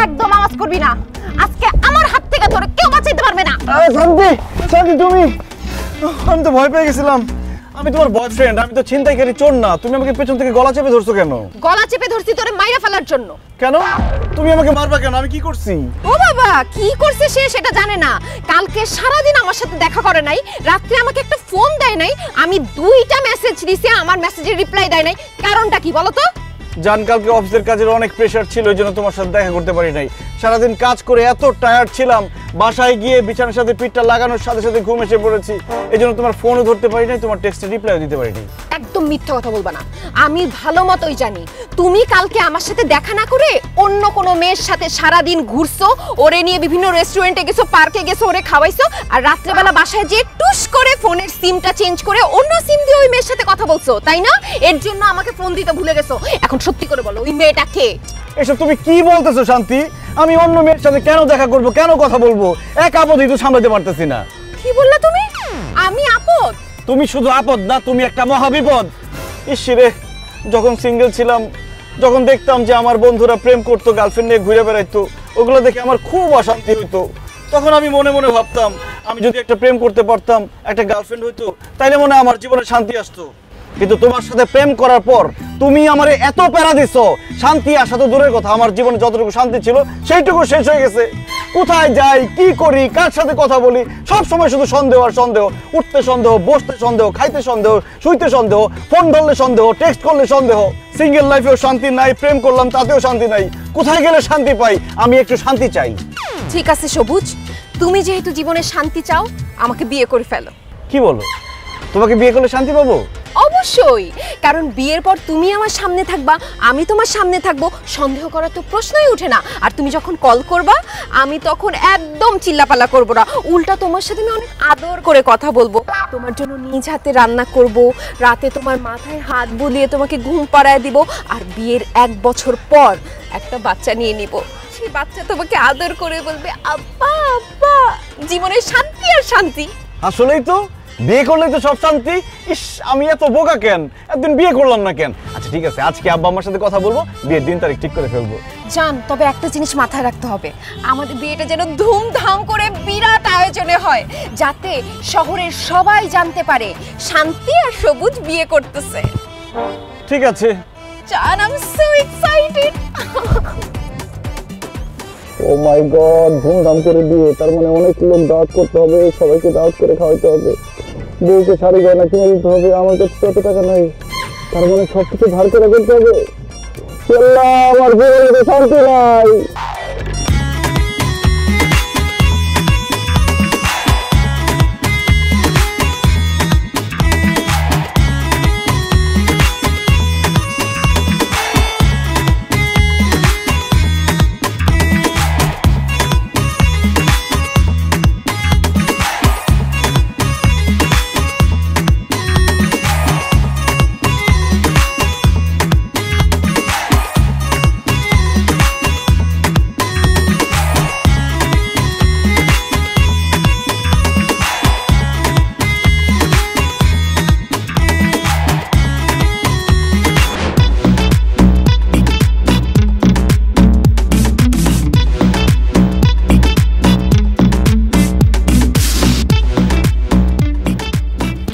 একদম আওয়াজ করবি না, আজকে আমার হাত থেকে তোরে কেউ বাঁচাইতে পারবে না। শান্তি, শান্তি তুমি, আমি তো ভয় পেয়ে গেছিলাম। আমি তোমার বয়ফ্রেন্ড, আমি তো ছিনতাইকারী চোর না। তুমি আমাকে পেছন থেকে গলা চেপে ধরছো কেন? গলা চেপে ধরছি তোরে মাইরা ফেলার জন্য। কেন তুমি আমাকে মারবা কেন? আমি কি করছি? ও বাবা, কি করছে সে সেটা জানে না। কালকে সারাদিন আমার সাথে দেখা করে নাই, রাত্রে আমাকে একটা ফোন দেয় নাই, আমি 2টা মেসেজ দিছি, আমার মেসেজের রিপ্লাই দেয় নাই। কারণটা কি বলো তো? জান, কালকে অফিসের কাজের অনেক প্রেশার ছিল, এই জন্য তোমার সাথে দেখা করতে পারি নাই। সারাদিন কাজ করে এত টায়ার্ড ছিলাম, বাসায় গিয়ে বিছানার সাথে পিঠটা লাগানোর সাথে সাথে ঘুম এসে পড়েছি। এই জন্য তোমার ফোনও ধরতে পারি নাই, তোমার টেক্সটে রিপ্লাইও দিতে পারি নাই। একদম মিথ্যা কথা বলবা না, আমি ভালো মতোই জানি তুমি কালকে আমার সাথে দেখা না করে অন্য কোনো মেয়ের সাথে সারাদিন ঘুরছো, ওরে নিয়ে বিভিন্ন রেস্টুরেন্টে গেছো, পার্কে গেছো, ওরে খাওয়াইছো, আর রাত্রেবেলা বাসায় যে টুস করে ফোনের সিমটা চেঞ্জ করে অন্য সিম দিয়ে ওই মেয়ের সাথে কথা বলছো, তাই না? এর জন্য আমাকে ফোন দিতে ভুলে গেছো। এখন সত্যি করে বলো, ওই মেয়েটা কে? এসব তুমি কি বলতেছো শান্তি? আমি অন্য মেয়ের সাথে কেন দেখা করব, কেন কথা বলবো? এক আপদই তো সামলাতে পারতেছি না। কি বললা তুমি? আমি আপদ? তুমি শুধু আপদ না, তুমি একটা মহাবিপদ। ইসরে, যখন সিঙ্গেল ছিলাম, যখন দেখতাম যে আমার বন্ধুরা প্রেম করতো, গার্লফ্রেন্ড নিয়ে ঘুরে বেড়াইতো, ওগুলো দেখে আমার খুব অশান্তি হইতো। তখন আমি মনে মনে ভাবতাম, আমি যদি একটা প্রেম করতে পারতাম, একটা গার্লফ্রেন্ড হইতো, তাইলে মনে আমার জীবনে শান্তি আসতো। কিন্তু তোমার সাথে প্রেম করার পর তুমি আমারে এত প্যারা দিছো, শান্তি আসা তো দূরের কথা, আমার জীবনে যতটুকু শান্তি ছিল সেইটুকু শেষ হয়ে গেছে। কোথায় যাই, কি করি, কার সাথে কথা বলি, সব সময় শুধু সন্দেহ আর সন্দেহ। উঠতে সন্দেহ, বসতে সন্দেহ, খাইতে সন্দেহ, শুইতে সন্দেহ, ফোন ধরলে সন্দেহ, টেক্সট করলে সন্দেহ। সিঙ্গেল লাইফেও শান্তি নাই, প্রেম করলাম তাতেও শান্তি নাই। কোথায় গেলে শান্তি পাই? আমি একটু শান্তি চাই। ঠিক আছে সবুজ, তুমি যেহেতু জীবনে শান্তি চাও, আমাকে বিয়ে করে ফেলো। কি বলো? তোমাকে বিয়ে করলে শান্তি পাবো? অবশ্যই, কারণ বিয়ের পর তুমি আমার সামনে থাকবা, আমি তোমার সামনে থাকবো, সন্দেহ করার তো প্রশ্নই ওঠে না। আর তুমি যখন কল করবা, আমি তখন একদম চিল্লাপাল্লা করব না, উল্টা তোমার সাথে আমি অনেক আদর করে কথা বলবো, তোমার জন্য নিজ হাতে রান্না করব, রাতে তোমার মাথায় হাত বুলিয়ে তোমাকে ঘুম পাড়ায় দিব, আর বিয়ের 1 বছর পর একটা বাচ্চা নিয়ে নিব। সেই বাচ্চা তোমাকে আদর করে বলবে আব্বা আব্বা। জীবনে শান্তি আর শান্তি। আসলেই তো, বিয়ে করলেই তো সব শান্তি। ইস, আমি এত বোকা কেন, একদিন বিয়ে করলাম না কেন? আচ্ছা ঠিক আছে, আজকে আব্বা আমার সাথে কথা বলবো, বিয়ের দিন তারিখ ঠিক করে ফেলবো। জান, তবে একটা জিনিস মাথায় রাখতে হবে, আমাদের বিয়েটা যেন ধুমধাম করে বিরাট আয়োজনে হয়, যাতে শহরের সবাই জানতে পারে শান্তি আর সবুজ বিয়ে করতেছে। ঠিক আছে জান, I am so excited. Oh my god, ধুমধাম করে বিয়ে, তার মানে অনেক লোক দাওয়াত করতে হবে, সবাইকে দাওয়াত করে খাওয়াতে হবে, বউকে শাড়ি গয়না কিনে দিতে হবে, আমার কাছে তত টাকা নাই, তার মানে সবকিছু ধার করে করতে হবে। আমার জীবনে শান্তি নাই।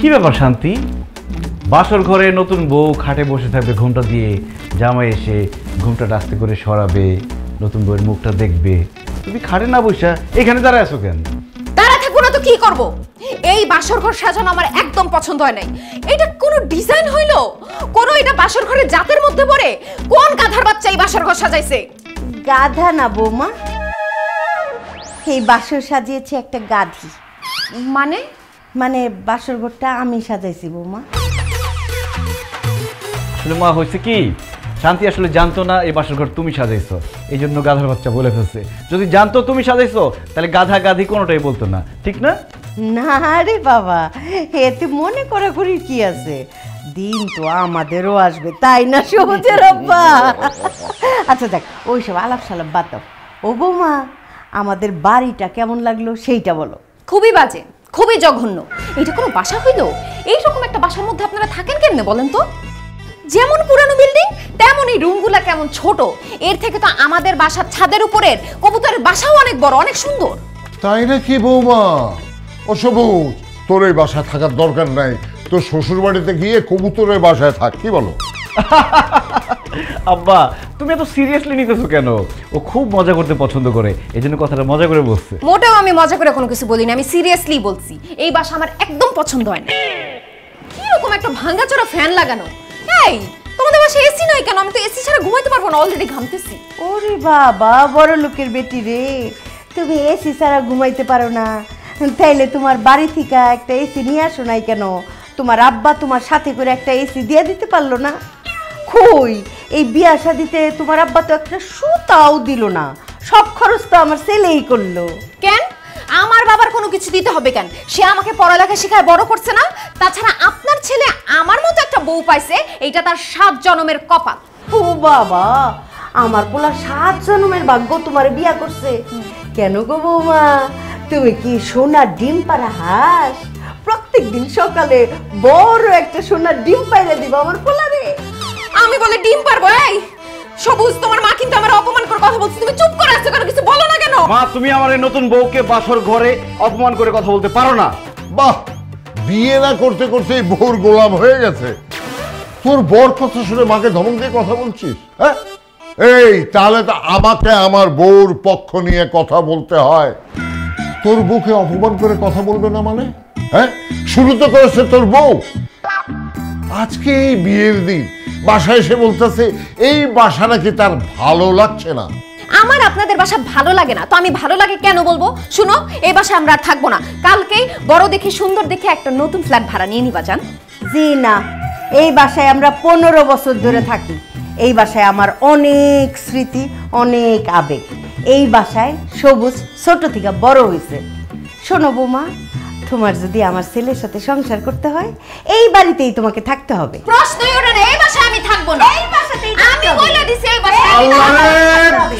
কি ব্যাপার শান্তি? বাসর ঘরে নতুন বউ খাটে বসে থাকবে ঘুমটা দিয়ে, জামাই এসে ঘুমটা আস্তে করে সরাবে, নতুন বউয়ের মুখটা দেখবে, তুমি খাটে না বসা এখানে দাঁড়ায় আছো কেন? দাঁড়া থাকবো না তো কি করব? এই বাসর ঘর সাজানো আমার একদম পছন্দ হয় নাই। এটা কোনো ডিজাইন হইলো? কোনো এটা বাসর ঘরের জাতের মধ্যে পড়ে? কোন গাধার বাচ্চা এই বাসর ঘর সাজাইছে? গাধা না বৌমা, এই বাসর সাজিয়েছে একটা গাধি। মানে? মানে বাসর ঘরটা আমি সাজাইছি বৌমা। আসলে মা হয়েছে কি, শান্তি আসলে জানতো না এই বাসর ঘর তুমি সাজাইছো, এই জন্য গাধার বাচ্চা বলে ফেলছে। যদি জানতো তুমি সাজাইছো তাহলে গাধা গাধি কোনোটাই বলতো না, ঠিক না? না রে বাবা, এতে মনে করা করি কি আছে, দিন তো আমাদেরও আসবে, তাই না সবুজের আব্বা? আচ্ছা দেখ, ওইসব আলাপ সালাপ বাদ দাও। ও বৌমা, আমাদের বাড়িটা কেমন লাগলো সেইটা বলো। খুবই বাজে, খুবই জঘন্য। এটা কোনো বাসা হইলো? এইরকম একটা বাসার মধ্যে আপনারা থাকেন কেমনে বলেন তো? যেমন পুরানো বিল্ডিং তেমনই রুমগুলা কেমন ছোট। এর থেকে তো আমাদের বাসার ছাদের উপরের কবুতরের বাসাও অনেক বড়, অনেক সুন্দর। তাই নাকি বৌমা? ও সবুজ, তোর এই বাসায় থাকার দরকার নাই, তোর শ্বশুর বাড়িতে গিয়ে কবুতরের বাসায় থাক, কি বলো? আব্বা তুমি এত সিরিয়াসলি নিতেছো কেন? ও খুব মজা করতে পছন্দ করে, এই জন্য কথাটা মজা করে বলছে। মোটেও আমি মজা করে কোনো কিছু বলিনি, আমি সিরিয়াসলি বলছি। এই বাসা আমার একদম পছন্দ হয় না। কিরকম একটা ভাঙাচোরা ফ্যান লাগানো। এই তোমাদের বাসায় এসি নাই কেন? আমি তো এসি ছাড়া ঘুমাইতে পারবো না, অলরেডি ঘামতেছি। ওরে বাবা, বড় লোকের বেটি রে, তুমি এসি ছাড়া ঘুমাইতে পারো না? তাইলে তোমার বাড়ি থেকে একটা এসি নিয়ে আসো নাই কেন? তোমার আব্বা তোমার সাথে করে একটা এসি দিয়ে দিতে পারলো না? কই, এই বিয়া শাদিতে তোমার আব্বা তো একটা সুতাও দিল না, সব খরচ তো আমার ছেলেই করলো। কেন আমার বাবার কোনো কিছু দিতে হবে কেন? সে আমাকে পড়ালেখা শেখায় বড় করছে না? তাছাড়া আপনার ছেলে আমার মতো একটা বউ পাইছে, এইটা তার 7 জন্মের কপাল। ও বাবা, আমার পোলা 7 জন্মের ভাগ্য তোমার বিয়া করছে। কেন গো বৌমা, তুমি কি সোনার ডিম পাড়া হাঁস? প্রত্যেকদিন সকালে বড় একটা সোনার ডিম পাইরে দিবা আমার পোলারে? আমি বলে ডিম পারবো? এই সবুজ, তোমার মা কিন্তু আমার অপমান করে কথা বলছে, তুমি চুপ করে আছো কেন? কিছু বলো না কেন? মা তুমি আমার এই নতুন বউকে বাসর ঘরে অপমান করে কথা বলতে পারো না। বাহ, বিয়ে না করতে করতে বউর গোলাম হয়ে গেছে। তোর বর কথা শুনে মাকে ধমক দিয়ে কথা বলছিস? হ্যাঁ, এই তাহলে তো আমাকে আমার বউর পক্ষ নিয়ে কথা বলতে হয়। তোর বউকে অপমান করে কথা বলবে না মানে? হ্যাঁ, শুরু তো করেছে তোর বউ। আজকে এই বিয়ের দিন বাসায় এসে বলতেছে এই বাসা নাকি তার ভালো লাগছে না। আমার আপনাদের বাসা ভালো লাগে না তো আমি ভালো লাগে কেন বলবো? শুনো, এই বাসা আমরা আর থাকবো না। কালকেই বড় দেখে সুন্দর দেখে একটা নতুন ফ্ল্যাট ভাড়া নিয়ে নিবা যান। জি না, এই বাসায় আমরা 15 বছর ধরে থাকি। এই বাসায় আমার অনেক স্মৃতি, অনেক আবেগ। এই বাসায় সবুজ ছোট থেকে বড় হয়েছে। শোনো বৌমা, তোমার যদি আমার ছেলের সাথে সংসার করতে হয় এই বাড়িতেই তোমাকে থাকতে হবে। প্রশ্নই ওঠে না, এই বাসায় আমি থাকবো না। এই বাসাতেই আমি বলে দিছি, এই বাসায় আল্লাহ রে,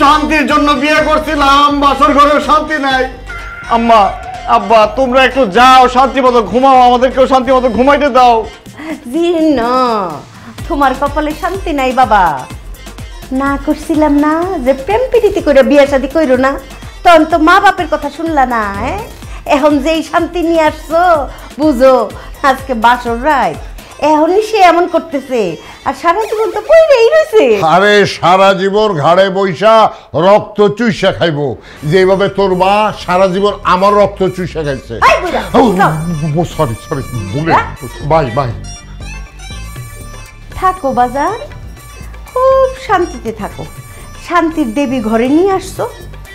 শান্তির জন্য বিয়ে করছিলাম, বাসর ঘরেও শান্তি নাই। আম্মা আব্বা তোমরা একটু যাও, শান্তি মতো ঘুমাও, আমাদেরকেও শান্তি মতো ঘুমাইতে দাও। জি না, তোমার কপালে শান্তি নাই বাবা। না করছিলাম না যে প্রেম প্রীতি করে বিয়ে শাদী কইরো না, তখন তো মা বাপের কথা শুনলা না। হ্যাঁ, এখন যেই শান্তি নিয়ে আসছো বুঝো আজকে বাসর রাত, এখনই সে এমন করতেছে আর সারা জীবন তো পইরেই রইছে। আরে সারা জীবন ঘাড়ে বৈশা রক্ত চুইসা খাইবো, যেভাবে তোর মা সারা জীবন আমার রক্ত চুইসা খাইছে। এই বুড়া, সরি সরি, ভুলে বাই বাই। থাকো বাজার, খুব শান্তিতে থাকো। শান্তির দেবী ঘরে নিয়ে আসছো,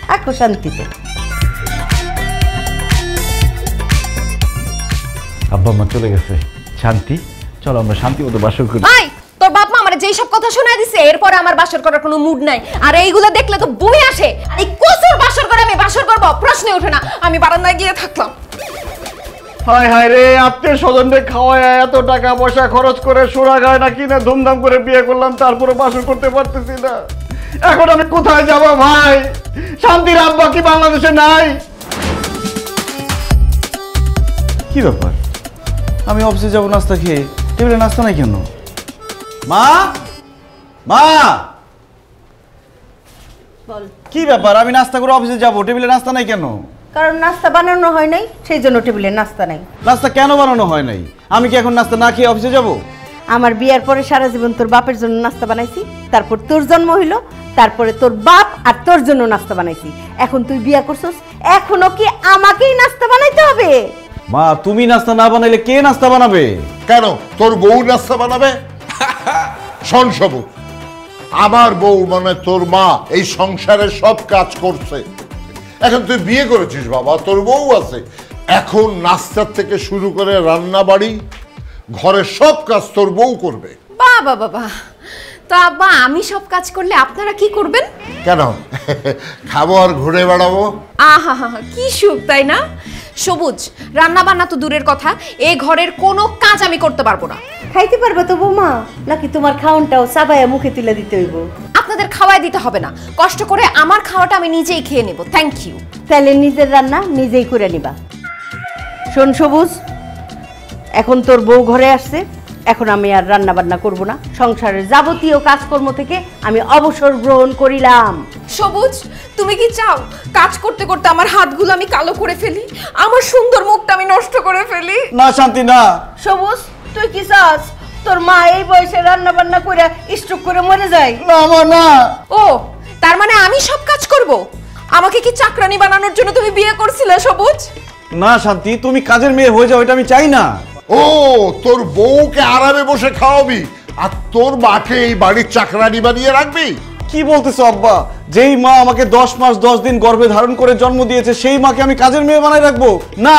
থাকো শান্তিতে। আব্বা মা চলে গেছে, শান্তি চলো আমরা শান্তি মতো বাসর করি। ভাই, তোর বাপ মা আমারে যেই সব কথা শোনায় দিছে এরপরে আমার বাসর করার কোনো মুড নাই। আর এইগুলো দেখলে তো বই আসে। এই কোসুর বাসর করে আমি বাসর করব, প্রশ্নই ওঠে না। আমি বারান্দায় গিয়ে থাকলাম। হায় হায় রে, আত্মীয় স্বজনদের খাওয়ায় এত টাকা পয়সা খরচ করে সোনা গয়না কিনে ধুমধাম করে বিয়ে করলাম, তারপরে বাসর করতে পারতেছি না। এখন আমি কোথায় যাব ভাই? শান্তির আব্বা কি বাংলাদেশে নাই? কি ব্যাপার, আমি অফিসে যাবো নাস্তা খেয়ে, টেবিলে নাস্তা নাই কেন? মা মা, বল। কি ব্যাপার, আমি নাস্তা করে অফিসে যাবো, টেবিলে নাস্তা নাই কেন? কারণ নাস্তা বানানো হয় নাই, সেই জন্য টেবিলে নাস্তা নাই। নাস্তা কেন বানানো হয় নাই? আমি কি এখন নাস্তা না খেয়ে অফিসে যাব? আমার বিয়ার পরে সারা জীবন তোর বাপের জন্য নাস্তা বানাইছি, তারপর তোর জন্ম হইলো, তারপরে তোর বাপ আর তোর জন্য নাস্তা বানাইছি। এখন তুই বিয়া করছস, এখনো কি আমাকেই নাস্তা বানাইতে হবে? মা তুমি নাস্তা না বানাইলে কে নাস্তা বানাবে? কেন তোর বউ নাস্তা বানাবে? শোন সবুজ, আমার বউ মানে তোর মা এই সংসারের সব কাজ করছে। এখন তুই বিয়ে করেছিস বাবা, তোর বউ আছে, এখন নাস্তার থেকে শুরু করে রান্না বাড়ি ঘরের সব কাজ তোর বউ করবে। বাবা বাবা, তো আব্বা আমি সব কাজ করলে আপনারা কি করবেন? কেন খাবো আর ঘুরে বেড়াবো? আহা হা, কি সুখ তাই না? সবুজ, রান্না বান্না তো দূরের কথা, এই ঘরের কোনো কাজ আমি করতে পারবো না। খাইতে পারবে তো বৌমা, নাকি তোমার খাওনটাও চাবাইয়া মুখে তুলে দিতে হইব? আপনাদের খাওয়াই দিতে হবে না, কষ্ট করে আমার খাওয়াটা আমি নিজেই খেয়ে নেব। Thank you. তাহলে নিজের রান্না নিজেই করে নিবা। শোন সবুজ, এখন তোর বউ ঘরে আসছে, এখন আমি আর রান্না বান্না করব না, সংসারের যাবতীয় কাজকর্ম থেকে আমি অবসর গ্রহণ করিলাম। সবুজ, তুমি কি চাও কাজ করতে করতে আমার হাতগুলো আমি কালো করে ফেলি, আমার সুন্দর মুখটা আমি নষ্ট করে ফেলি? না শান্তি না। সবুজ, তুই কি চাস তোর মা এই বয়সে রান্না বান্না করে স্ট্রোক করে মরে যায়? না মা না। ও, তার মানে আমি সব কাজ করব? আমাকে কি চাকরানি বানানোর জন্য তুমি বিয়ে করছিলে সবুজ? না শান্তি, তুমি কাজের মেয়ে হয়ে যাও, এটা আমি চাই না। ও, তোর বউকে আরামে বসে খাওয়াবি আর তোর মাকে এই বাড়ির চাকরানি বানিয়ে রাখবি? কি বলতেছো আব্বা? যেই মা আমাকে 10 মাস 10 দিন গর্ভে ধারণ করে জন্ম দিয়েছে সেই মাকে আমি কাজের মেয়ে বানাই রাখবো? না।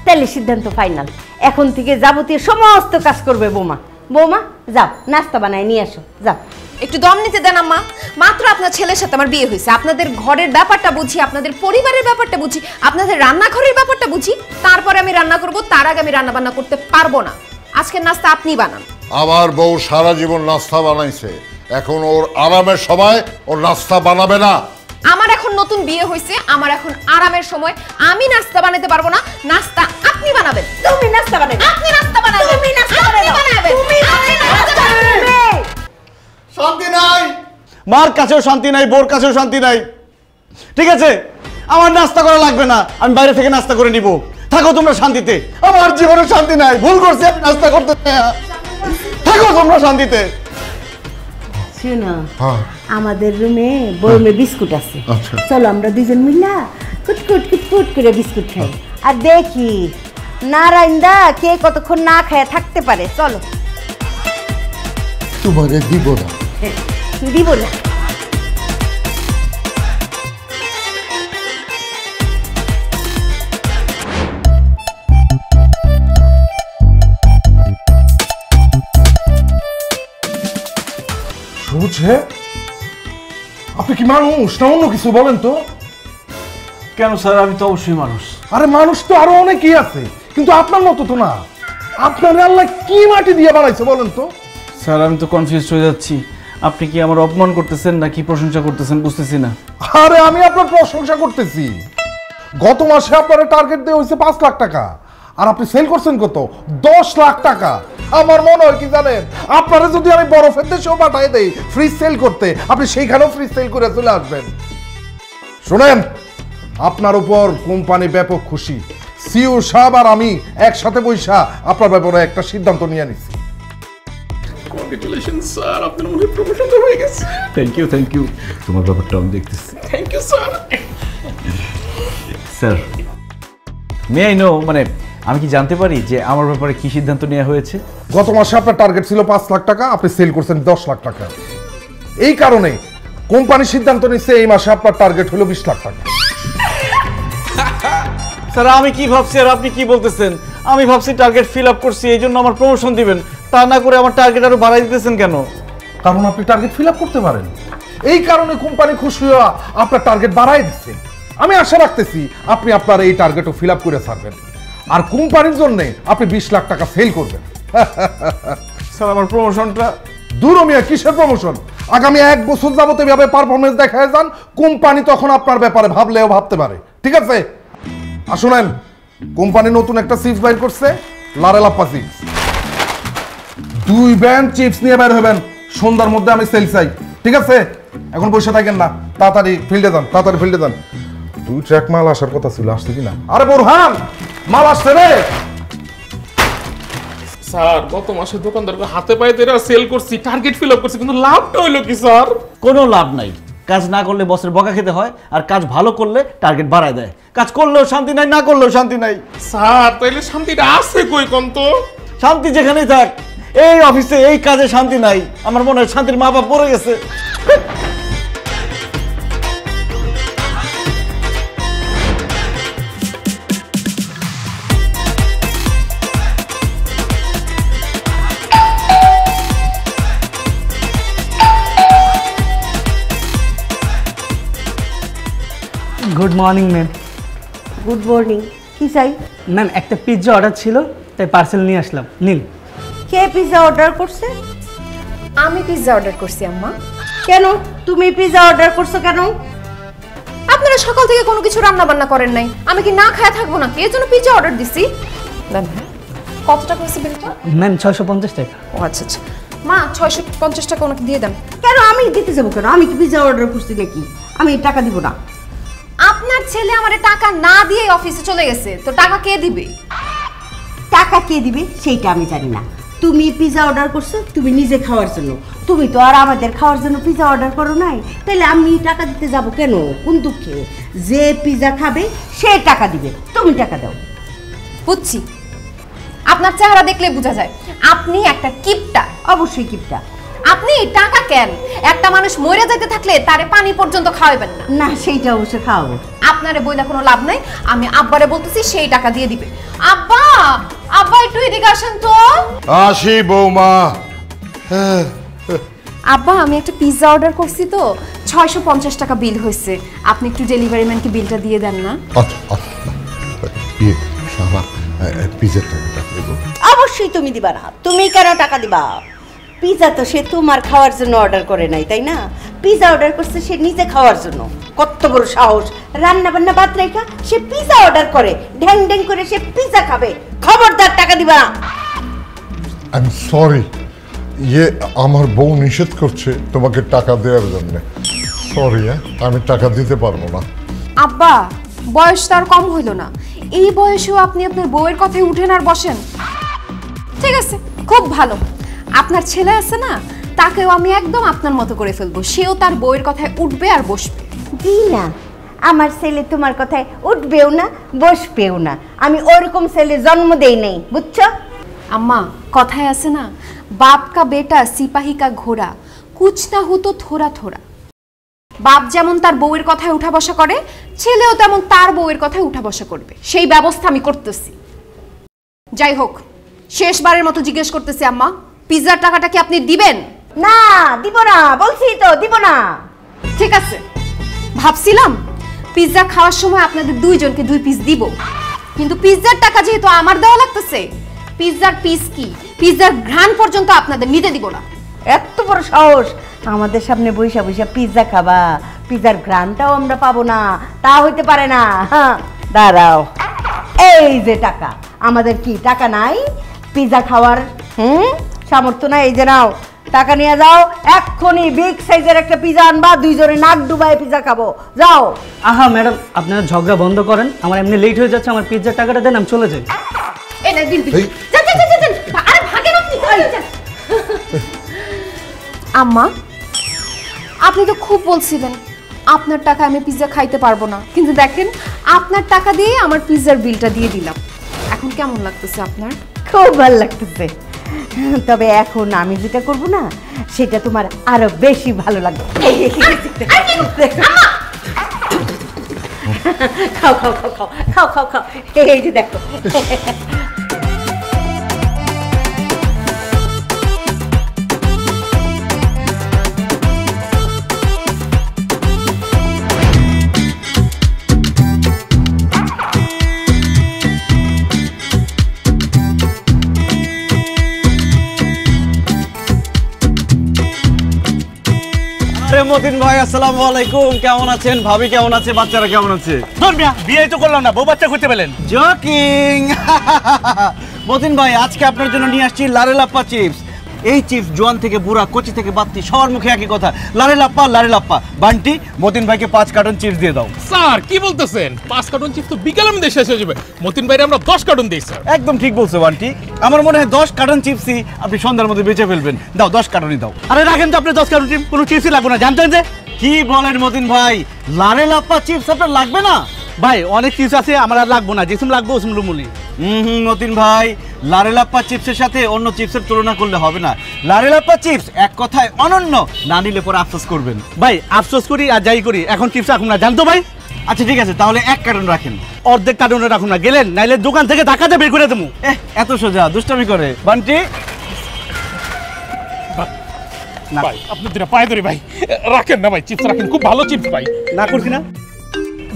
তাহলে সিদ্ধান্ত ফাইনাল, এখন থেকে যাবতীয় সমস্ত কাজ করবে বৌমা। বৌমা যাও, নাস্তা বানায় নিয়ে আসো, যাও। একটু দম নিতে দেন আম্মা। মাত্র আপনার ছেলের সাথে আমার বিয়ে হয়েছে, আপনাদের ঘরের ব্যাপারটা বুঝি, আপনাদের পরিবারের ব্যাপারটা বুঝি, আপনাদের রান্নাঘরের ব্যাপারটা বুঝি, তারপরে আমি রান্না করব। তার আগে আমি রান্না বান্না করতে পারবো না। আজকের নাস্তা আপনি বানান। আমার বউ সারা জীবন নাস্তা বানাইছে, এখন ওর আরামের সময় ওর নাস্তা বানাবে না। আমার এখন নতুন বিয়ে হয়েছে, আমার এখন আরামের সময়। আমি নাস্তা বানাতে পারবো না, নাস্তা আপনি বানাবেন। তুমি নাস্তা বানাবে, আপনি নাস্তা বানাবেন, তুমি নাস্তা বানাবে, তুমি নাস্তা বানাবেন। শান্তি নাই, মার কাছেও শান্তি নাই, বোর কাছেও শান্তি নাই। ঠিক আছে, আমার নাস্তা করা লাগবে না, আমি বাইরে থেকে নাস্তা করে নিব। থাকো তোমরা শান্তিতে, আমার জীবনে শান্তি নাই। ভুল করছি আমি নাস্তা করতে চাই না। থাকো তোমরা শান্তিতে। শুনো, হ্যাঁ। আমাদের রুমে বয়মে বিস্কুট আছে, আচ্ছা। চলো আমরা দুজন মিলা কুটকুট কুটকুট করে বিস্কুট খাই আর দেখি নারায়ণদা কে কতক্ষণ না খায় থাকতে পারে। চলো। তোমারে দিব না। দিব না। বুঝে আপনি কি মানুষ না অন্য কিছু বলেন তো? কেন স্যার, আমি তো অবশ্যই মানুষ। আরে মানুষ তো আরো অনেকেই আছে, কিন্তু আপনার মতো তো না। আপনার আল্লাহ কি মাটি দিয়ে বানাইছে বলেন তো? স্যার, আমি তো কনফিউজ হয়ে যাচ্ছি। আপনি কি আমার অপমান করতেছেন নাকি প্রশংসা করতেছেন বুঝতেছি না। আরে আমি আপনার প্রশংসা করতেছি। গত মাসে আপনার টার্গেট দেওয়া হয়েছে 5 লাখ টাকা, আর আপনি সেল করছেন কত? 10 লাখ টাকা। আমার মনে হয় কি জানেন, আপনারা যদি আমি বরফের দেশেও পাঠাই দেই ফ্রিজ সেল করতে, আপনি সেইখানেও ফ্রিজ সেল করে চলে আসবেন। শুনেন, আপনার উপর কোম্পানি ব্যাপক খুশি। সিইও সাহেব আর আমি একসাথে বৈশা আপনার ব্যাপারে একটা সিদ্ধান্ত নিয়ে নিছি। কংগ্রেচুলেশন স্যার, আপনার মনে প্রমোশন হয়ে গেছে। Thank you. তোমার ব্যাপারটা আমি দেখতেছি। Thank you sir. Sir, may I know, মানে আমি কি জানতে পারি যে আমার ব্যাপারে কি সিদ্ধান্ত নেওয়া হয়েছে? গত মাসে আপনার টার্গেট ছিল 5 লাখ টাকা, আপনি সেল করছেন 10 লাখ টাকা। এই কারণে কোম্পানি সিদ্ধান্ত নিচ্ছে এই মাসে আপনার টার্গেট হলো 20 লাখ টাকা। স্যার, আমি কি ভাবছি আর আপনি কি বলতেছেন? আমি ভাবছি টার্গেট ফিল আপ করছি, এই জন্য আমার প্রমোশন দিবেন। তা না করে আমার টার্গেট আরো বাড়াই দিতেছেন কেন? কারণ আপনি টার্গেট ফিল আপ করতে পারেন, এই কারণে কোম্পানি খুশি হয়ে আপনার টার্গেট বাড়াই দিচ্ছে। আমি আশা রাখতেছি আপনি আপনার এই টার্গেটও ফিল আপ করে ছাড়বেন, আর কোম্পানির জন্য আপনি 20 লাখ টাকা সেল করবেন। স্যার, আমার প্রমোশনটা? দূর মিয়া, কিসের প্রমোশন? আগামী 1 বছর যাবত এভাবে পারফরমেন্স দেখায় যান, কোম্পানি তখন আপনার ব্যাপারে ভাবলেও ভাবতে পারে। ঠিক আছে? আর শুনেন, কোম্পানি নতুন একটা চিপস বাইর করছে, লারেলাপ্পা চিপস। 2 ব্যান্ড চিপস নিয়ে বের হবেন, সন্ধ্যার মধ্যে আমি সেল চাই। ঠিক আছে? এখন বসে থাকেন না, তাড়াতাড়ি ফিল্ডে যান, তাড়াতাড়ি ফিল্ডে যান। 2 ট্রাক মাল আসার কথা ছিল, আসছে কিনা? আরে বোরহান, মাল আসছে রে। স্যার, গত মাসে দোকানদারকে হাতে পায়ে ধরে সেল করছি, টার্গেট ফিল আপ করছি, কিন্তু লাভটা হইলো কি স্যার? কোনো লাভ নাই। কাজ না করলে বসের বকা খেতে হয়, আর কাজ ভালো করলে টার্গেট বাড়ায় দেয়। কাজ করলেও শান্তি নাই, না করলেও শান্তি নাই। স্যার, তাইলে শান্তিটা আছে কই কোন তো? শান্তি যেখানেই থাক, এই অফিসে এই কাজে শান্তি নাই। আমার মনে হয় শান্তির মা বাপ পড়ে গেছে। Good morning ma'am. Good morning. কি চাই? ম্যাম, একটা পিৎজা অর্ডার ছিল, তাই পার্সেল নিয়ে আসলাম, নিন। কে পিৎজা অর্ডার করছে? আমি পিৎজা অর্ডার করছি আম্মা। কেন তুমি পিৎজা অর্ডার করছো কেন? আপনারা সকাল থেকে কোনো কিছু রান্না বান্না করেন নাই, আমি কি না খায়া থাকবো নাকি? এর জন্য পিৎজা অর্ডার দিছি। কত টাকা হয়েছে বিলটা? ম্যাম 650 টাকা। ও আচ্ছা আচ্ছা, মা 650 টাকা ওনাকে দিয়ে দেন। কেন আমি দিতে যাবো কেন? আমি কি পিজ্জা অর্ডার করছি নাকি? আমি টাকা দিব না। আপনার ছেলে আমারে টাকা না দিয়ে অফিসে চলে গেছে, তো টাকা কে দিবে? টাকা কে দিবে সেইটা আমি জানি না। তুমি পিজ্জা অর্ডার করছো তুমি নিজে খাওয়ার জন্য, তুমি তো আর আমাদের খাওয়ার জন্য পিজ্জা অর্ডার করো নাই, তাহলে আমি টাকা দিতে যাব কেন? কোন দুঃখে? যে পিজ্জা খাবে সে টাকা দিবে, তুমি টাকা দাও। বুঝছি, আপনার চেহারা দেখলে বোঝা যায় আপনি একটা কিপটা। অবশ্যই কিপটা। আপনি টাকা কেন? একটা মানুষ মরে যেতে থাকলে তারে পানি পর্যন্ত খাওয়াবেন না? না, সেইটা অবশ্যই খাওয়াবো। আপনারে বইলা কোনো লাভ নাই, আমি আব্বারে বলতেছি সেই টাকা দিয়ে দিবে। আব্বা, আব্বা একটু এদিকে আসেন তো। আসি বৌমা। আব্বা, আমি একটা পিৎজা অর্ডার করছি তো 650 টাকা বিল হয়েছে, আপনি একটু ডেলিভারি ম্যানকে বিলটা দিয়ে দেন না? পিজার টাকাটা দেবো। অবশ্যই তুমি দিবা না। তুমি কেন টাকা দিবা? পিজা তো সে তোমার খাওয়ার জন্য অর্ডার করে নাই, তাই না? পিজা অর্ডার করছে সে নিজে খাওয়ার জন্য। কত বড় সাহস! রান্না বান্না বাদ রেখা সে পিজা অর্ডার করে, ঢ্যাং ঢ্যাং করে সে পিজা খাবে। খবরদার টাকা দিবা না। আই এম সরি, আমার বউ নিষেধ করছে তোমাকে টাকা দেওয়ার জন্য। সরি, আমি টাকা দিতে পারবো না। আব্বা, বয়স তার কম হইল না, এই বয়সেও আপনি আপনার বউয়ের কথায় উঠেন আর বসেন। ঠিক আছে, খুব ভালো। আপনার ছেলে আছে না, তাকেও আমি একদম আপনার মতো করে ফেলবো, সেও তার বউয়ের কথায় উঠবে আর বসবে। দি না, আমার ছেলে তোমার কথায় উঠবেও না বসবেও না। আমি ওরকম ছেলে জন্ম দেই নাই, বুঝছো? আম্মা, কথায় আছে না, বাপ কা বেটা সিপাহী কা ঘোড়া, কুছ না হতো থোড়া থোড়া। বাপ যেমন তার বউয়ের কথায় উঠা বসা করে, ছেলেও তেমন তার বউয়ের কথায় উঠা বসা করবে, সেই ব্যবস্থা আমি করতেছি। যাই হোক, শেষবারের মতো জিজ্ঞেস করতেছি আম্মা, পিৎজার টাকাটা কি আপনি দিবেন? না, দিব না, বলছি তো দিব না। ঠিক আছে, ভাবছিলাম পিৎজা খাওয়ার সময় আপনাদের দুইজনকে 2 পিস দিব, কিন্তু পিৎজার টাকা যেহেতু আমার দেওয়া লাগতেছে, পিৎজার পিস কি পিৎজার ঘ্রাণ পর্যন্ত আপনাদের নিতে দিব না। এত বড় সাহস! আমাদের সামনে বৈশা বৈশা পিৎজা খাবা? পিৎজার ঘ্রাণটাও আমরা পাবো না? তা হইতে পারে না। হ্যাঁ, দাঁড়াও, এই যে টাকা। আমাদের কি টাকা নাই পিৎজা খাওয়ার? সামর্থ্য নাই। এই যে নাও, টাকা নিয়ে যাও, এক্ষুনি বিগ সাইজের একটা পিৎজা আনবা, দুইজনে নাক ডুবাই পিৎজা খাবো। যাও। আহা ম্যাডাম, আপনারা ঝগড়া বন্ধ করেন, আমার এমনি লেট হয়ে যাচ্ছে, আমার পিৎজার টাকাটা দেন, আমি চলে যাই। এই না দিন, যান যান যান যান, আরে ভাগেন আপনি। আম্মা, আপনি তো খুব বলছিলেন আপনার টাকা আমি পিৎজা খাইতে পারবো না, কিন্তু দেখেন আপনার টাকা দিয়ে আমার পিৎজার বিলটা দিয়ে দিলাম। এখন কেমন লাগতেছে আপনার? খুব ভালো লাগতেছে, তবে এখন আমি যেটা করব না সেটা তোমার আরো বেশি ভালো লাগবে। খাও খাও খাও খাও খাও খাও খাও, এই যে দেখো। মতিন ভাই, আসসালামু আলাইকুম। কেমন আছেন? ভাবি কেমন আছে? বাচ্চারা কেমন আছে? বিয়ে তো করলাম না, বউ বাচ্চা করতে পেলেন। জকিং। মতিন ভাই, আজকে আপনার জন্য নিয়ে আসছি লারেলাপ্পা চিপস। এই চিপস জোয়ান থেকে বুড়া, কচি থেকে বাত্তি, সবার মুখে একই কথা, লারেলাপ্পা লারেলাপ্পা। বান্টি, মতিন ভাইকে 5 কার্টন চিপস দিয়ে দাও। স্যার কি বলতেছেন? 5 কার্টন চিপস তো বিকালের মধ্যে শেষ হয়ে যাবে। মতিন ভাইরে আমরা 10 কার্টন দিই স্যার। একদম ঠিক বলছো বান্টি, আমার মনে হয় 10 কার্টন চিপসই আপনি সন্ধ্যার মধ্যে বেঁচে ফেলবেন। দাও, 10 কার্টনই দাও। আরে রাখেন তো, আপনি 10 কার্টন চিপস, কোনো চিপসই লাগবে না, জানতেন যে? কি বলেন মতিন ভাই, লারেলাপ্পা চিপস আপনার লাগবে না? ভাই অনেক চিপস আছে, আমার আর লাগবো না, যেসম লাগবে ওসম লুমুলি। মতিন ভাই, লারেলাপ্পা চিপসের সাথে অন্য চিপসের তুলনা করলে হবে না। লারেলাপ্পা চিপস এক কথায় অনন্য, না নিলে পরে আফসোস করবেন। ভাই আফসোস করি আর যাই করি, এখন চিপস রাখুন না, জানতো ভাই? আচ্ছা ঠিক আছে, তাহলে 1 কার্টন রাখেন। অর্ধেক কার্টনে রাখুন না, গেলেন নাইলে দোকান থেকে ধাক্কাতে বের করে দেবো। এত সোজা দুষ্টামি করে বান্টি? ভাই আপনি দুটা পায়ে ধরি ভাই, রাখেন না ভাই, চিপস রাখেন, খুব ভালো চিপস ভাই। না করছি না,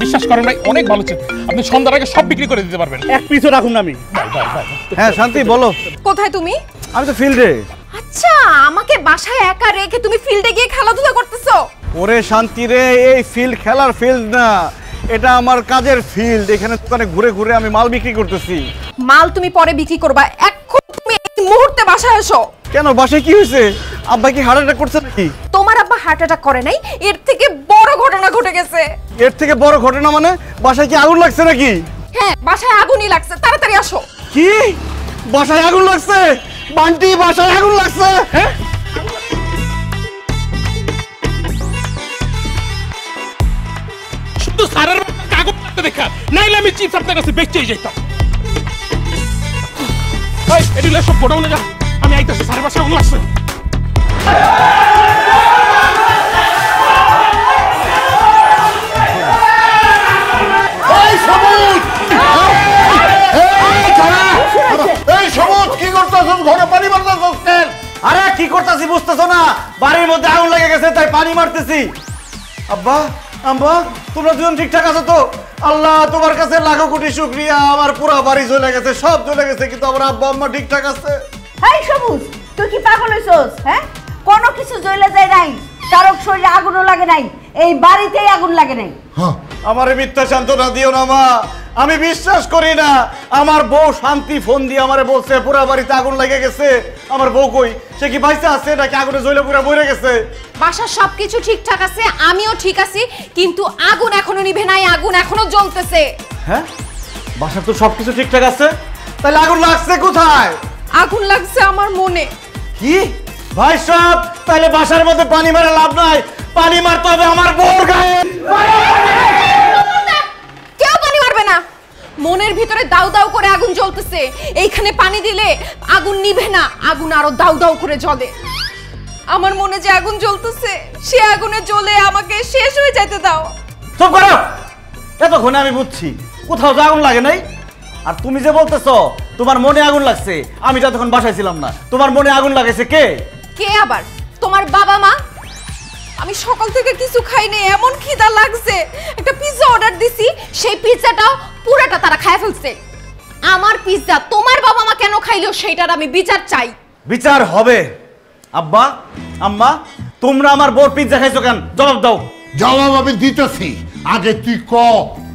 বিশ্বাস করেন ভাই, অনেক ভালো চিপস, আপনি সন্ধ্যার আগে সব বিক্রি করে দিতে পারবেন। এক পিসও রাখুন না আমি। ভাই ভাই ভাই, হ্যাঁ শান্তি, বলো। কোথায় তুমি? আমি তো ফিল্ডে। আচ্ছা, আমাকে বাসায় একা রেখে তুমি ফিল্ডে গিয়ে খেলাধুলা করতেছো? ওরে শান্তি রে, এই ফিল্ড খেলার ফিল্ড না, এটা আমার কাজের ফিল্ড। এখানে দোকানে ঘুরে ঘুরে আমি মাল বিক্রি করতেছি। মাল তুমি পরে বিক্রি করবা, মুহূর্তে বাসায় এসো। কেন, বাসায় কি হয়েছে? আব্বা কি হার্ট অ্যাটাক করছে নাকি? তোমার আব্বা হার্ট অ্যাটাক করে নাই, এর থেকে বড় ঘটনা ঘটে গেছে। এর থেকে বড় ঘটনা মানে? বাসায় কি আগুন লাগছে নাকি? হ্যাঁ, বাসায় আগুনই লাগছে, তাড়াতাড়ি আসো। কি? বাসায় আগুন লাগছে? বান্টি, বাসায় আগুন লাগছে? হ্যাঁ, শুধু স্যারের কাগজ করতে দেখা, নাইলে আমি চিপস আপনার কাছে বেচতেই যেতাম। এই এদিকে সব গোডাউনে যা, আমি আইতাছি, স্যারের বাসায় আগুন লাগছে। এই সবুজ! এই সবুজ, কি করতেছস? ঘরে পানি মারতেছস কেন? আরে কি করতেছি বুঝতেছো না? বাড়ির মধ্যে আগুন লেগে গেছে, তাই পানি মারতেছি। আব্বা, আম্মা, তোমরা দুজন ঠিকঠাক আছো তো? আল্লাহ তোমার কাছে লাখো কোটি শুকরিয়া, আমার পুরো বাড়ি জ্বলে গেছে, সব জ্বলে গেছে, কিন্তু আমার আব্বা আম্মা ঠিকঠাক আছে। এই সবুজ, তুই কি পাগল হইছস? হ্যাঁ, কোনো কিছু জ্বলে যায় নাই, কারো শরীরে আগুনও লাগে নাই, এই বাড়িতেই আগুন লাগে নাই। আমারে মিথ্যা সান্ত্বনা দিও না মা, আমি বিশ্বাস করি না। আমার বউ শান্তি ফোন দিয়ে আমারে বলছে পুরা বাড়িতে আগুন লেগে গেছে। আমার বউ কই? সে কি বাইসে আছে নাকি আগুনে জ্বলে পুরা মরে গেছে? বাসার সবকিছু ঠিকঠাক আছে, আমিও ঠিক আছি, কিন্তু আগুন এখনো নিভে নাই, আগুন এখনো জ্বলতেছে। হ্যাঁ, বাসার তো সবকিছু ঠিকঠাক আছে, তাহলে আগুন লাগছে কোথায়? আগুন লাগছে আমার মনে। কি ভাই সব? তাহলে বাসার মধ্যে পানি মারা লাভ নাই, পানি মারতে হবে আমার বউর গায়ে। কেউ পানি মারবে না, মনের ভিতরে দাউ দাউ করে আগুন জ্বলতেছে, এইখানে পানি দিলে আগুন নিভে না, আগুন আরো দাউ দাউ করে জ্বলে। আমার মনে যে আগুন জ্বলতেছে, সে আগুনে জ্বলে আমাকে শেষ হয়ে যেতে দাও। চুপ করো, এতক্ষণে আমি বুঝছি কোথাও তো আগুন লাগে নাই। আর তুমি যে বলতেছো তোমার মনে আগুন লাগছে, আমি যতক্ষণ বাসায় ছিলাম না, তোমার মনে আগুন লাগাইছে কে? কে আবার? তোমার বাবা মা। আমি সকাল থেকে কিছু খাইনি, এমন খিদা লাগছে, একটা পিৎজা অর্ডার দিছি, সেই পিৎজাটাও পুরাটা তারা খায় ফেলছে। আমার পিৎজা তোমার বাবা মা কেন খাইলো সেইটার আমি বিচার চাই। বিচার হবে। আব্বা, আম্মা, তোমরা আমার বউর পিৎজা খাইছো কেন? জবাব দাও। জবাব আমি দিতেছি, আগে তুই ক,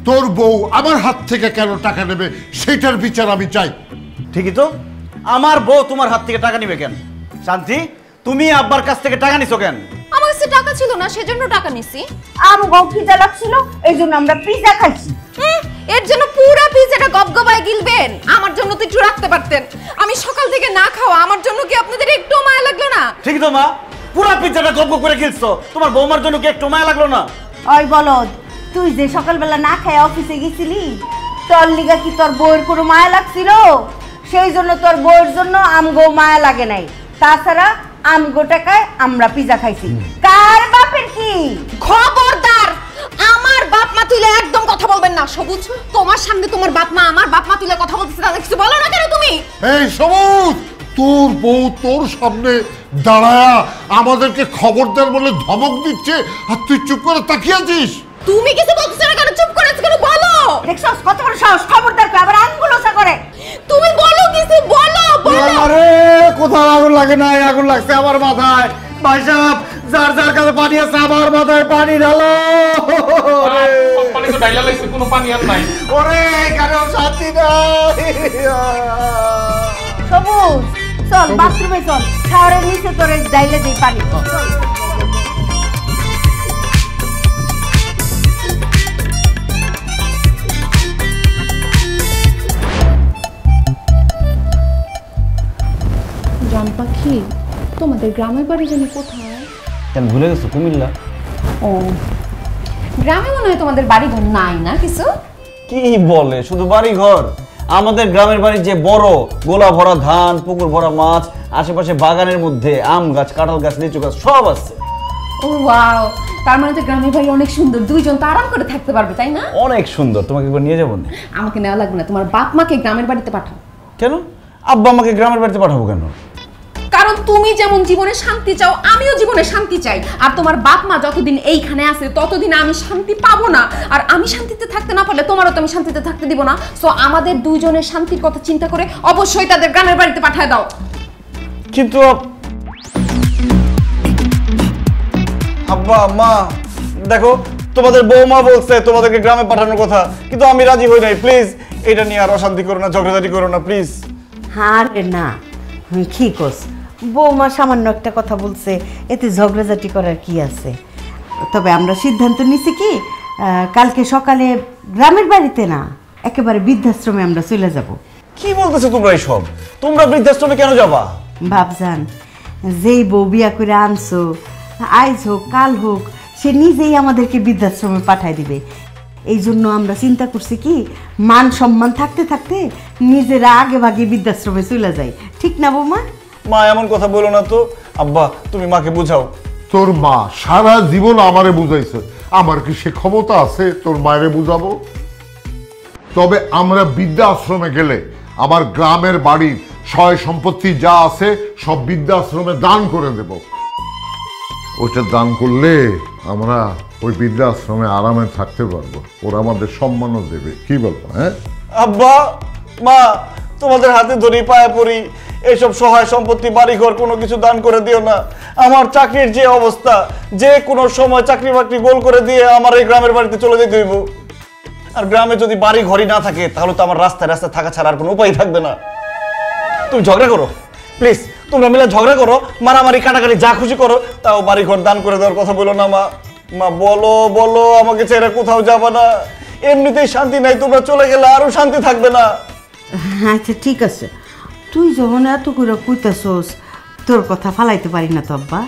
তোর বউ আমার হাত থেকে কেন টাকা নেবে সেটার বিচার আমি চাই। ঠিকই তো, আমার বউ তোমার হাত থেকে টাকা নিবে কেন? শান্তি, তুমি আব্বার কাছ থেকে টাকা নিছো কেন? আমার কাছে টাকা ছিল না, সেজন্য টাকা নিছি। আমগো খিদা লাগছিল, এই জন্য আমরা পিৎজা খাইছি। এর জন্য পুরো পিৎজাটা গবগবায় গিলবেন? আমার জন্য তো একটু রাখতে পারতেন। আমি সকাল থেকে না খাওয়া, আমার জন্য কি আপনাদের একটু মায়া লাগলো না? ঠিকই তো মা, পুরো পিৎজাটা গপ গপ করে গিলছো, তোমার বৌমার জন্য কি একটু মায়া লাগলো না? ওই বলদ, তুই যে সকালবেলা না খায় অফিসে গেছিলি, তোর লিগা কি তোর বউয়ের কোনো মায়া লাগছিল? সেই জন্য তোর বউয়ের জন্য আমগো মায়া লাগে নাই। তাছাড়া আমগো টাকায় আমরা পিৎজা খাইছি। কার বাপের কি? খবরদার, আমার বাপ মা তুলে একদম কথা বলবেন না। সবুজ, তোমার সামনে তোমার বাপ মা আমার বাপ মা তুলে কথা বলতেছে, তাহলে কিছু বলো না কেন তুমি? এই সবুজ, তোর বউ তোর সামনে দাঁড়ায়া আমাদেরকে খবরদার বলে ধমক দিচ্ছে, আর তুই চুপ করে তাকিয়ে আছিস। তুমি কিছু বলছো না কেন? চুপ করে আছো কেন? বলো। দেখছস কত বড় সাহস, খবরদার কই আবার আঙ্গুল ওসা করে। তুমি বলো, কিছু বলো, বলো। আরে কোথাও আগুন লাগে নাই, আগুন লাগছে আমার মাথায়। ভাই সাহেব, যার যার কাছে পানি আছে আমার মাথায় পানি ঢালো। পানি তো ডাইলা লাগছে, কোনো পানি আর নাই। ওরে কেন শান্তি নাই? সবুজ, চল বাথরুমে চল, শাওয়ারের নিচে তোরে ডাইলে দেই পানি। জান পাখি, তোমাদের গ্রামের বাড়ি জানি কোথায়? কেন ভুলে গেছো? কুমিল্লা। ও, গ্রামে মনে হয় তোমাদের বাড়ি ঘর নাই না কিছু? কি বলে, শুধু বাড়ি ঘর? আমাদের গ্রামের বাড়ি যে বড়, গোলা ভরা ধান, পুকুর ভরা মাছ, আশেপাশে বাগানের মধ্যে আম গাছ, কাঁঠাল গাছ, লিচু গাছ সব আছে। ও ওয়াও, তার মানে তো গ্রামের বাড়ি অনেক সুন্দর, দুইজন তো আরাম করে থাকতে পারবে, তাই না? অনেক সুন্দর, তোমাকে একবার নিয়ে যাবো না? আমাকে নেওয়া লাগবে না, তোমার বাপ মাকে গ্রামের বাড়িতে পাঠাও। কেন? আব্বা আমাকে গ্রামের বাড়িতে পাঠাবো কেন? কারণ তুমি যেমন জীবনে শান্তি চাও, আমিও জীবনে শান্তি চাই। আর তোমার বাপ মা যতদিন এইখানে আছে ততদিন আমি শান্তি পাবো না, আর আমি শান্তিতে থাকতে না পারলে তোমারও তো আমি শান্তিতে থাকতে দিব না। সো আমাদের দুইজনের শান্তির কথা চিন্তা করে অবশ্যই তাদের গ্রামের বাড়িতে পাঠায় দাও। কিন্তু আব্বা, মা, দেখো তোমাদের বৌমা বলছে তোমাদেরকে গ্রামে পাঠানোর কথা, কিন্তু আমি রাজি হই নাই। প্লিজ এটা নিয়ে আর অশান্তি করো না, ঝগড়াঝাটি করো না, প্লিজ। আরে না, কি কোস, বৌমা সামান্য একটা কথা বলছে, এতে ঝগড়াঝাটি করার কি আছে? তবে আমরা সিদ্ধান্ত নিছি কি, কালকে সকালে গ্রামের বাড়িতে না, একেবারে বৃদ্ধাশ্রমে আমরা চলে যাব। কি বলতেছো তোমরা এইসব? তোমরা বৃদ্ধাশ্রমে কেন যাবা? বাপজান, যেই বউ বিয়া করে আনছো, আজ হোক কাল হোক সে নিজেই আমাদেরকে বৃদ্ধাশ্রমে পাঠায় দিবে। এই জন্য আমরা চিন্তা করছি কি, মান সম্মান থাকতে থাকতে নিজেরা আগে ভাগে বৃদ্ধাশ্রমে চলে যাই। ঠিক না বৌমা? মা এমন কথা বলো না তো। আব্বা তুমি মাকে বুঝাও। তোর মা সারা জীবন আমারে বুঝাইছে, আমার কি সে ক্ষমতা আছে তোর মায়েরে বুঝাবো? তবে আমরা বৃদ্ধাশ্রমে গেলে আমার গ্রামের বাড়ির সয় সম্পত্তি যা আছে সব বৃদ্ধাশ্রমে দান করে দেব। ওটা দান করলে আমরা ওই বৃদ্ধাশ্রমে আরামে থাকতে পারবো, ওরা আমাদের সম্মানও দেবে। কি বলবো? হ্যাঁ আব্বা মা, তোমাদের হাতে ধরি পায়ে পড়ি, এইসব সহায় সম্পত্তি বাড়িঘর কোনো কিছু দান করে দিও না। আমার চাকরির যে অবস্থা, যে কোনো সময় চাকরি বাকরি গোল করে দিয়ে আমার এই গ্রামের বাড়িতে চলে যেতে হইব। আর গ্রামে যদি বাড়ি ঘরই না থাকে তাহলে তো আমার রাস্তায় রাস্তায় থাকা ছাড়া আর কোনো উপায় থাকবে না। তুমি ঝগড়া করো প্লিজ, তোমরা মিলে ঝগড়া করো, মারামারি কাটাকাটি যা খুশি করো, তাও বাড়ি ঘর দান করে দেওয়ার কথা বলো না মা। মা বলো বলো, আমাকে ছেড়ে কোথাও যাবে না। এমনিতেই শান্তি নাই, তোমরা চলে গেলে আরো শান্তি থাকবে না। আচ্ছা ঠিক আছে, তুই যখন এত করে কইতাছস, তোর কথা ফালাইতে পারি না তো আব্বা।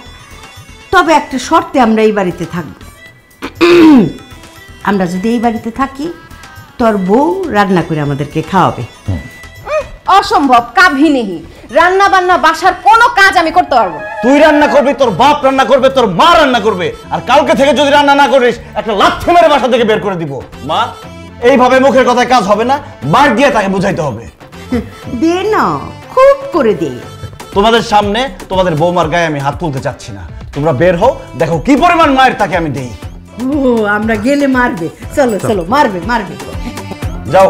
তবে একটা শর্তে আমরা এই বাড়িতে থাকব। আমরা যদি এই বাড়িতে থাকি, তোর বউ রান্না করে আমাদেরকে খাওয়াবে। অসম্ভব, কাভি নেহি। রান্না বান্না বাসার কোনো কাজ আমি করতে পারবো না। তুই রান্না করবি, তোর বাপ রান্না করবে, তোর মা রান্না করবে। আর কালকে থেকে যদি রান্না না করিস, একটা লাথি মেরে বাসা থেকে বের করে দিব। মা, এইভাবে মুখের কথায় কাজ হবে না, বার দিয়ে তাকে বুঝাইতে হবে। দে না, খুব করে দে। তোমাদের সামনে তোমাদের বৌমার গায়ে আমি হাত তুলতে চাচ্ছি না। তোমরা বের হও, দেখো কি পরিমাণ মায়ের তাকে আমি দেই। ও, আমরা গেলে মারবে। চলো চলো, মারবে মারবে। যাও।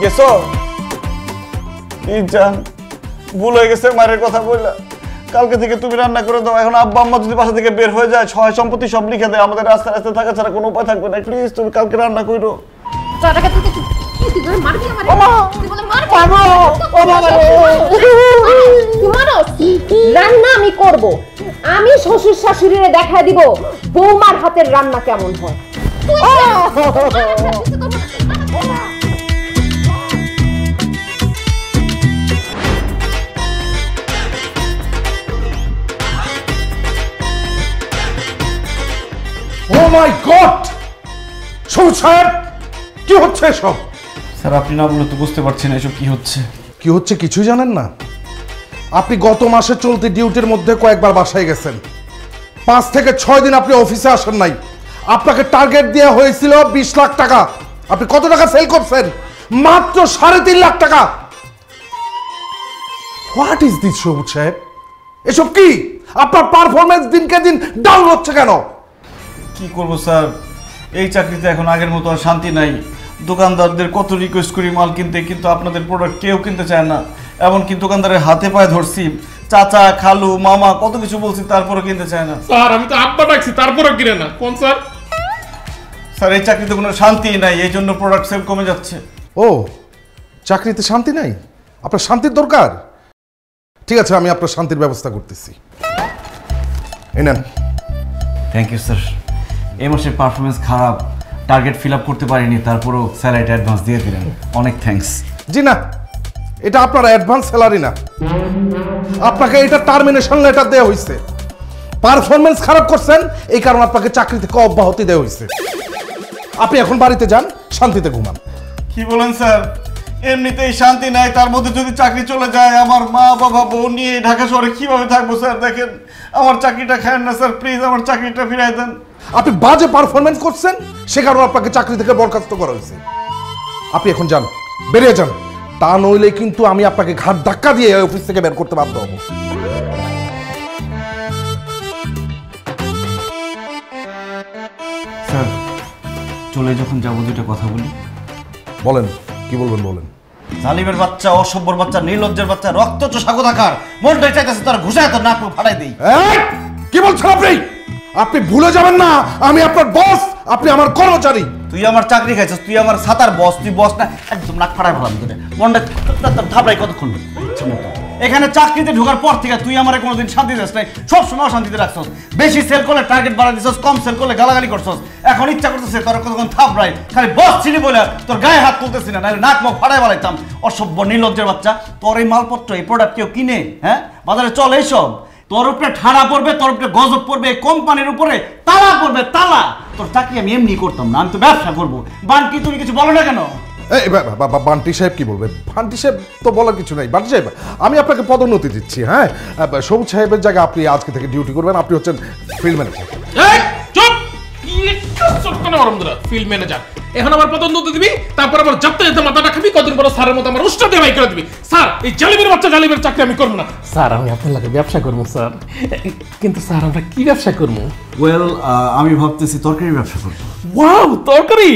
গেছো? জান, ভুল হয়ে গেছে, মায়ের কথা বললা। কালকে থেকে তুমি রান্না করে দাও। এখন আব্বা আম্মা যদি বাসা থেকে বের হয়ে যায়, সহায় সম্পত্তি সব লিখে দেয়, আমাদের রাস্তায় রাস্তায় থাকা ছাড়া কোনো উপায় থাকবে না। প্লিজ তুমি কালকে রান্না করো। রান্না আমি করব, আমি শ্বশুর শাশুড়িরে দেখা দিব বৌমার হাতের রান্না কেমন হয়। ও মাই গড! সবুজ সাহেব, কি হচ্ছে এসব? স্যার আপনি না বলে তো বুঝতে পারছেন এসব কি হচ্ছে। কি হচ্ছে কিছুই জানেন না? আপনি গত মাসে চলতি ডিউটির মধ্যে কয়েকবার বাসায় গেছেন, 5 থেকে 6 দিন আপনি অফিসে আসেন নাই। আপনাকে টার্গেট দেওয়া হয়েছিল 20 লাখ টাকা। আপনি কত টাকা সেল করছেন? মাত্র 3.5 লাখ টাকা। হোয়াট ইজ দিস সবুজ সাহেব? এসব কি? আপনার পারফরমেন্স দিনকে দিন ডাউন হচ্ছে কেন? কি করব স্যার, এই চাকরিতে এখন আগের মতো আর শান্তি নাই। দোকানদারদের কত রিকোয়েস্ট করি মাল কিনতে, কিন্তু আপনাদের প্রোডাক্ট কেউ কিনতে চায় না। এমনকি দোকানদারের হাতে পায়ে ধরছি, চাচা খালু মামা কত কিছু বলছি, তারপরে কিনতে চায় না। স্যার আমি তো আব্বা ডাকছি, তারপরেও কিনে না। কোন স্যার? স্যার এই চাকরিতে কোনো শান্তি নাই, এই জন্য প্রোডাক্ট সেল কমে যাচ্ছে। ও, চাকরিতে শান্তি নাই? আপনার শান্তির দরকার? ঠিক আছে, আমি আপনার শান্তির ব্যবস্থা করতেছি। এই নেন। Thank you sir. এই মাসের পারফরমেন্স খারাপ, টার্গেট ফিল আপ করতে পারিনি, তারপরেও স্যালারিটা অ্যাডভান্স দিয়ে দিলেন, অনেক থ্যাঙ্কস। জি না, এটা আপনার অ্যাডভান্স স্যালারি না, আপনাকে এটা টার্মিনেশন লেটার দেওয়া হয়েছে। পারফরমেন্স খারাপ করছেন, এই কারণে আপনাকে চাকরি থেকে অব্যাহতি দেওয়া হয়েছে। আপনি এখন বাড়িতে যান, শান্তিতে ঘুমান। কি বলেন স্যার? এমনিতেই শান্তি নাই, তার মধ্যে যদি চাকরি চলে যায়, আমার মা বাবা বউ নিয়ে ঢাকা শহরে কিভাবে থাকবো স্যার? দেখেন আমার চাকরিটা খায়েন না স্যার, প্লিজ আমার চাকরিটা ফিরাই দেন। আপনি বাজে পারফরমেন্স করছেন, সে কারণে আপনাকে চাকরি থেকে বরখাস্ত করা হয়েছে। আপনি এখন যান, বেরিয়ে যান, তা নইলে কিন্তু আমি আপনাকে ঘাট ধাক্কা দিয়ে অফিস থেকে বের করতে বাধ্য হব। স্যার চলে যখন যাবো দুটো কথা বলি। বলেন, কি বলবেন বলেন। জালিমের বাচ্চা, অসভ্যর বাচ্চা, নির্লজ্জের বাচ্চা, রক্ত চোষা কোথাকার, মনটাই চাইতেছে তার ঘুষায় তোর নাক ফাটাই দেই। কি বলছেন আপনি? আপনি ভুলে যাবেন না আমি আপনার বস, আপনি আমার কর্মচারী। তুই আমার চাকরি খাইছিস, তুই আমার ছাতার বস, তুই বস না, একদম নাক ফাটাই ফেলাম তোরে। মনটা থাপড়াই কতক্ষণ। ইচ্ছা মতো। এখানে চাকরিতে ঢোকার পর থেকে তুই আমারে কোনোদিন শান্তি দিস নাই, সবসময় অশান্তিতে রাখছস। বেশি সেল করলে টার্গেট বাড়া দিছস, কম সেল করলে গালাগালি করছস। এখন ইচ্ছা করতেছে তোর কতক্ষণ থাপড়াই, খালি বস চিনি বলে তোর গায়ে হাত তুলতেছি না, নাহলে নাক মুখ ফাড়াই বালাইতাম। অসভ্য নির্লজ্জের বাচ্চা, তোর এই মালপত্র এই প্রোডাক্ট কেউ কিনে? হ্যাঁ, বাজারে চলে এইসব? তোর উপরে ঠাড়া পড়বে, তোর উপরে গজব পড়বে, কোম্পানির উপরে তালা পড়বে, তালা। তোর চাকরি আমি এমনি করতাম না, আমি তো ব্যবসা করবো। বানকি তুমি কিছু বলো না কেন? এই বান্টি সাহেব কি বলবে? বান্টি সাহেব তো বলার কিছু নাই। বান্টি সাহেব, আমি আপনাকে পদোন্নতি দিচ্ছি। হ্যাঁ, সবুজ সাহেবের জায়গায় আপনি আজকে থেকে ডিউটি করবেন। আপনি হচ্ছেন ফিল্ড ম্যানেজার। চুপ! চুপ কেন আরামদারা? ফিল্ড ম্যানেজার এখন আমার পদোন্নতি দিবি, তারপর আবার যাতে যেতে মাথাটা খাবি, কদিন পর স্যারের মতো আমার উষ্টা দিয়ে বাই করে দিবি। স্যার, এই জালিমের বাচ্চা জালিমের চাকরি আমি করবো না। স্যার, আমি আপনার লাগে ব্যবসা করবো স্যার। কিন্তু স্যার, আমরা কি ব্যবসা করবো? ওয়েল, আমি ভাবতেছি তরকারি ব্যবসা করবো। ওয়াও, তরকারি!